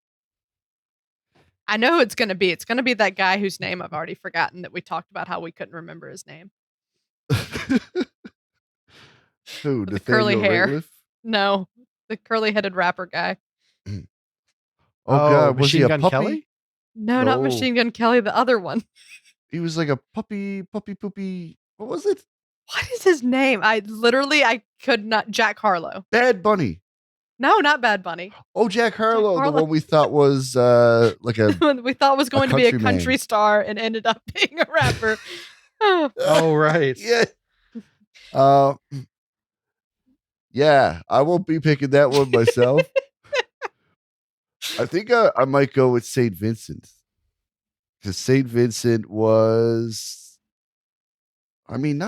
I know who it's going to be. It's going to be that guy whose name I've already forgotten that we talked about how we couldn't remember his name. Who? With the curly Nathaniel hair. Rateliff? No, the curly-headed rapper guy. Oh God, was he Machine a Gun puppy? Kelly? No, not No. Machine Gun Kelly, the other one. He was like a puppy poopy. What was it? What is his name? I could not. Jack Harlow. Bad Bunny. No, not Bad Bunny. Oh, Jack Harlow, the Harlow. one we thought was like a We thought was going to be a country man. country star and ended up being a rapper. Oh. Oh, right. yeah. Yeah, I won't be picking that one myself. I think I might go with St. Vincent. Because St. Vincent was, I mean,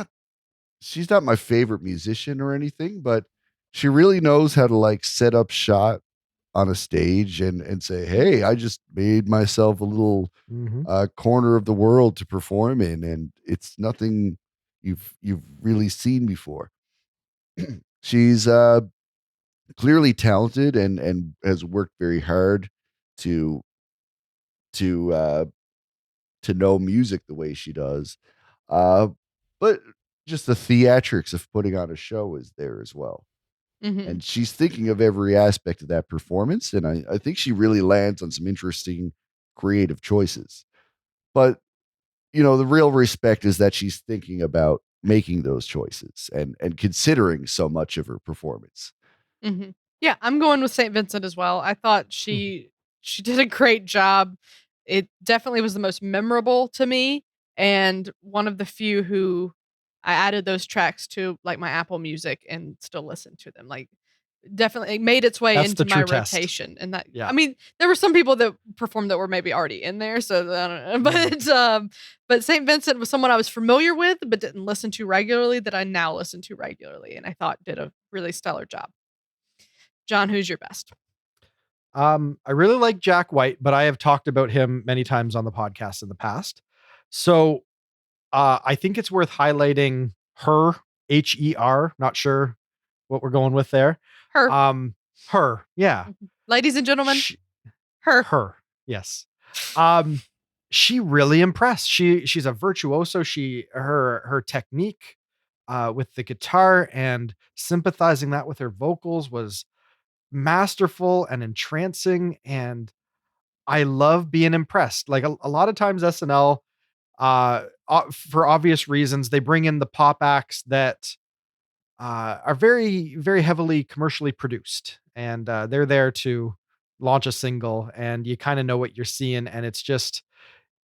she's not my favorite musician or anything, but she really knows how to like set up shot on a stage and say, hey, I just made myself a little Mhm. corner of the world to perform in, and it's nothing you've really seen before. She's clearly talented and has worked very hard to to know music the way she does. But just the theatrics of putting on a show is there as well. Mhm. And she's thinking of every aspect of that performance. And I think she really lands on some interesting creative choices. But, the real respect is that she's thinking about making those choices and considering so much of her performance. Mm-hmm. Yeah, I'm going with St. Vincent as well. I thought she did a great job. It definitely was the most memorable to me, and one of the few who I added those tracks to like my Apple Music and still listen to them. Like, definitely it made its way That's into the my true test. rotation. And that, Yeah. I mean, there were some people that performed that were maybe already in there, so I don't know. But St. Vincent was someone I was familiar with, but didn't listen to regularly. That I now listen to regularly, and I thought did a really stellar job. John, who's your best? I really like Jack White, but I have talked about him many times on the podcast in the past. So I think it's worth highlighting her, Her. Not sure what we're going with there. Her. Her, yeah. Ladies and gentlemen, her. Her, yes. She really impressed. She's a virtuoso. Her technique with the guitar and sympathizing that with her vocals was masterful and entrancing, and I love being impressed. Like a lot of times SNL, for obvious reasons, they bring in the pop acts that are very, very heavily commercially produced, and they're there to launch a single, and you kind of know what you're seeing, and it's just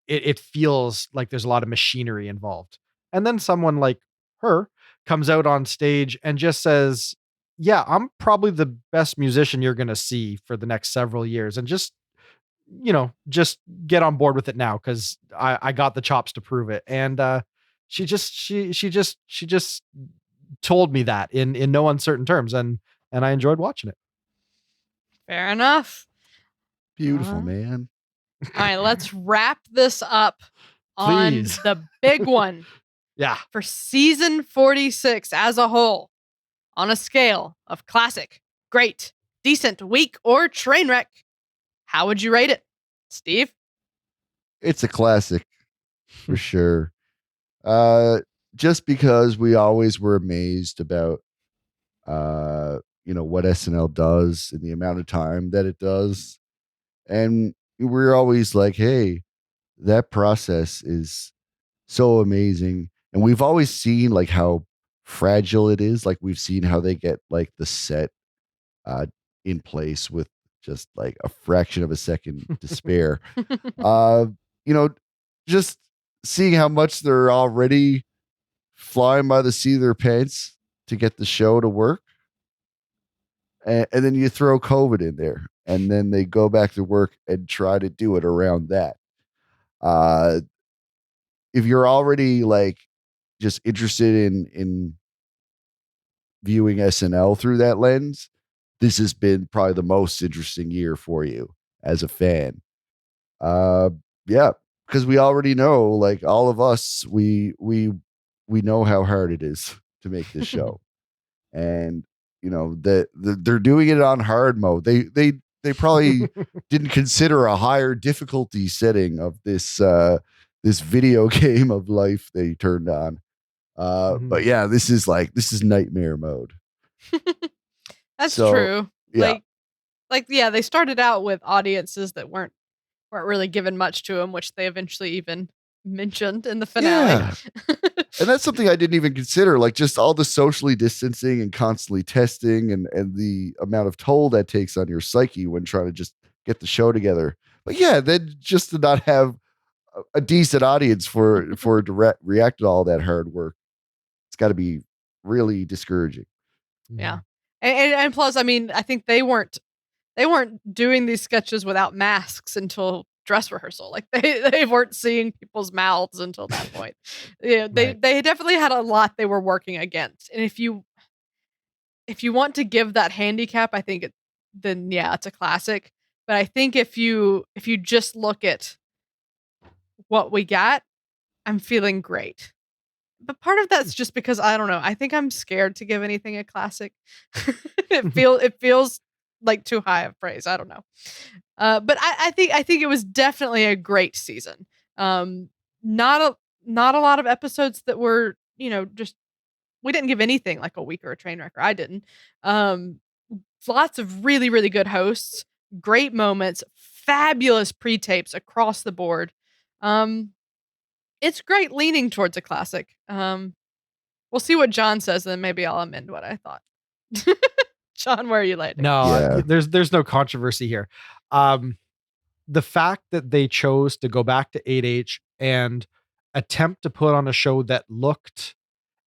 it feels like there's a lot of machinery involved. And then someone like her comes out on stage and just says, "Yeah, I'm probably the best musician you're going to see for the next several years, and just get on board with it now because I got the chops to prove it." And she just told me that in no uncertain terms, and I enjoyed watching it. Fair enough. Beautiful, man. All right, let's wrap this up on Please. the big one. Yeah. For season 46 as a whole, on a scale of classic, great, decent, weak, or train wreck, how would you rate it? Steve? It's a classic for sure. Just because we always were amazed about what SNL does and the amount of time that it does. And we're always like, hey, that process is so amazing. And we've always seen like how fragile it is. Like we've seen how they get like the set in place with just like a fraction of a second to spare. uh, you know, just seeing how much they're already flying by the seat of their pants to get the show to work. And then you throw COVID in there, and then they go back to work and try to do it around that. If you're already like just interested in viewing SNL through that lens, this has been probably the most interesting year for you as a fan. Yeah, because we already know, like all of us, we know how hard it is to make this show, and that they're doing it on hard mode. They probably didn't consider a higher difficulty setting of this video game of life they turned on. But yeah, this is nightmare mode. That's true. Yeah. Yeah, they started out with audiences that weren't really given much to them, which they eventually even mentioned in the finale. Yeah. And that's something I didn't even consider, like just all the socially distancing and constantly testing and the amount of toll that takes on your psyche when trying to just get the show together. But yeah, then just to not have a decent audience for to react to all that hard work, it's got to be really discouraging. Yeah. And plus, I mean, I think they weren't doing these sketches without masks until dress rehearsal. Like they weren't seeing people's mouths until that point. Yeah, they definitely had a lot they were working against. And if you want to give that handicap, I think then yeah, it's a classic. But I think if you just look at what we got, I'm feeling great. But part of that's just because I don't know. I think I'm scared to give anything a classic. It feels like too high of praise. I don't know. But I think it was definitely a great season. Not a lot of episodes that were, just we didn't give anything like a week or a train wreck. Or I didn't. Lots of really, really good hosts, great moments, fabulous pre-tapes across the board. It's great, leaning towards a classic. We'll see what John says, and then maybe I'll amend what I thought. John, where are you landing? No, there's no controversy here. The fact that they chose to go back to 8H and attempt to put on a show that looked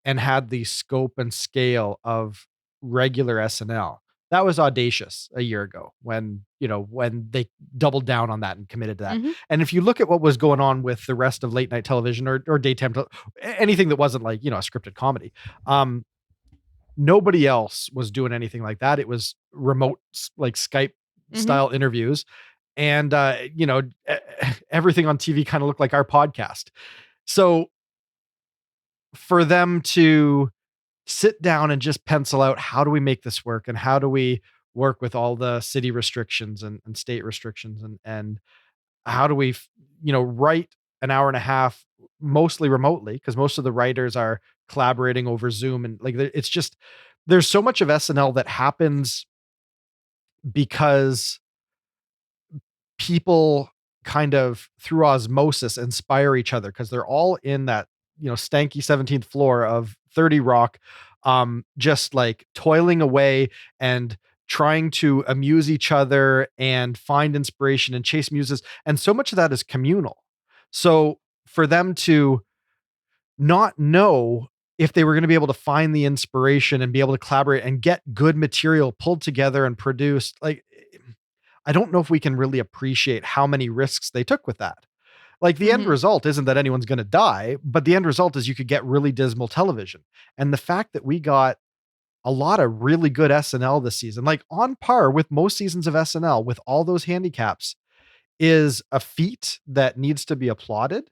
and had the scope and scale of regular SNL, that was audacious a year ago when they doubled down on that and committed to that. Mhm. And if you look at what was going on with the rest of late night television or daytime, anything that wasn't like, a scripted comedy, nobody else was doing anything like that. It was remote, like Skype style interviews. And, everything on TV kind of looked like our podcast. So for them to sit down and just pencil out, how do we make this work? And how do we work with all the city restrictions and state restrictions? And how do we, write an hour and a half, mostly remotely, because most of the writers are collaborating over Zoom. And like, it's just, there's so much of SNL that happens because people kind of through osmosis inspire each other because they're all in that, stanky 17th floor of 30 Rock, just like toiling away and trying to amuse each other and find inspiration and chase muses. And so much of that is communal. So for them to not know if they were going to be able to find the inspiration and be able to collaborate and get good material pulled together and produced, like, I don't know if we can really appreciate how many risks they took with that. Like the end result isn't that anyone's going to die, but the end result is you could get really dismal television. And the fact that we got a lot of really good SNL this season, like on par with most seasons of SNL with all those handicaps, is a feat that needs to be applauded.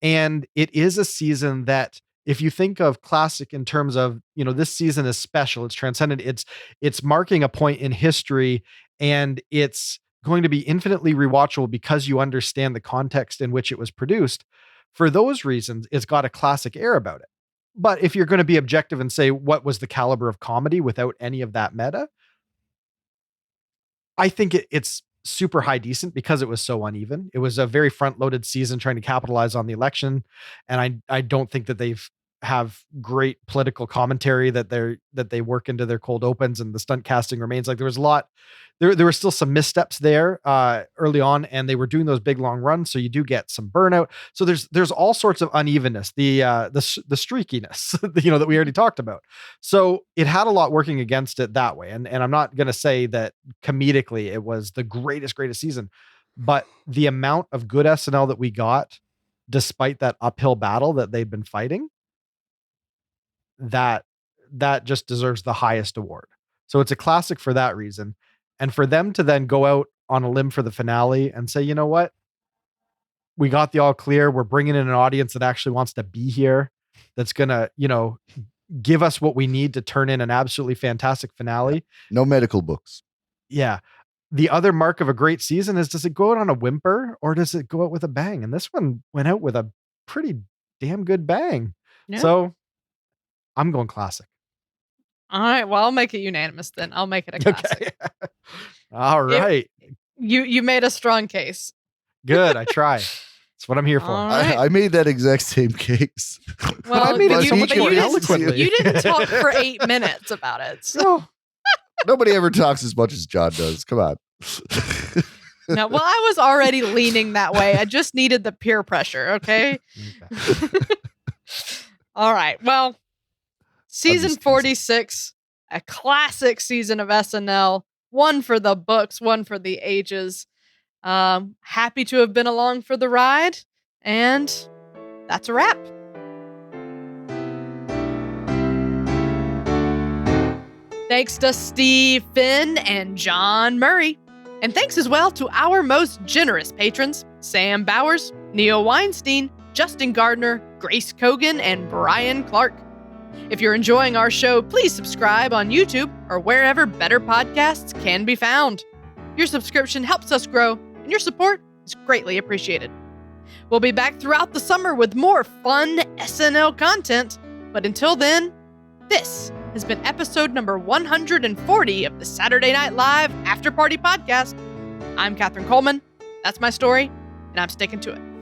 And it is a season that, if you think of classic in terms of, this season is special, it's transcendent, it's marking a point in history, and it's going to be infinitely rewatchable because you understand the context in which it was produced. For those reasons, it's got a classic air about it. But if you're going to be objective and say, what was the caliber of comedy without any of that meta? I think it's super high decent because it was so uneven. It was a very front loaded season trying to capitalize on the election. And I don't think that they've have great political commentary that they work into their cold opens, and the stunt casting remains. Like there was a lot. There were still some missteps there early on, and they were doing those big long runs, so you do get some burnout. So there's all sorts of unevenness, the streakiness, that we already talked about. So it had a lot working against it that way. And I'm not going to say that comedically it was the greatest season, but the amount of good SNL that we got, despite that uphill battle that they've been fighting, that just deserves the highest award. So it's a classic for that reason. And for them to then go out on a limb for the finale and say, you know what? We got the all clear. We're bringing in an audience that actually wants to be here. That's going to, give us what we need to turn in an absolutely fantastic finale. No medical books. Yeah. The other mark of a great season is, does it go out on a whimper or does it go out with a bang? And this one went out with a pretty damn good bang. Yeah. So I'm going classic. All right. Well, I'll make it unanimous then. I'll make it a classic. Okay. All right. You made a strong case. Good. I try. That's what I'm here for. Right. I made that exact same case. Well, I made it so much more eloquently. You didn't talk for 8 minutes about it. So. No. Nobody ever talks as much as John does. Come on. No, well, I was already leaning that way. I just needed the peer pressure, okay? All right. Well, season 46, a classic season of SNL, one for the books, one for the ages. Happy to have been along for the ride, and that's a wrap. Thanks to Steve Finn and John Murray. And thanks as well to our most generous patrons, Sam Bowers, Neil Weinstein, Justin Gardner, Grace Kogan, and Brian Clark. If you're enjoying our show, please subscribe on YouTube or wherever better podcasts can be found. Your subscription helps us grow, and your support is greatly appreciated. We'll be back throughout the summer with more fun SNL content, but until then, this has been episode number 140 of the Saturday Night Live Afterparty podcast. I'm Catherine Coleman. That's my story, and I'm sticking to it.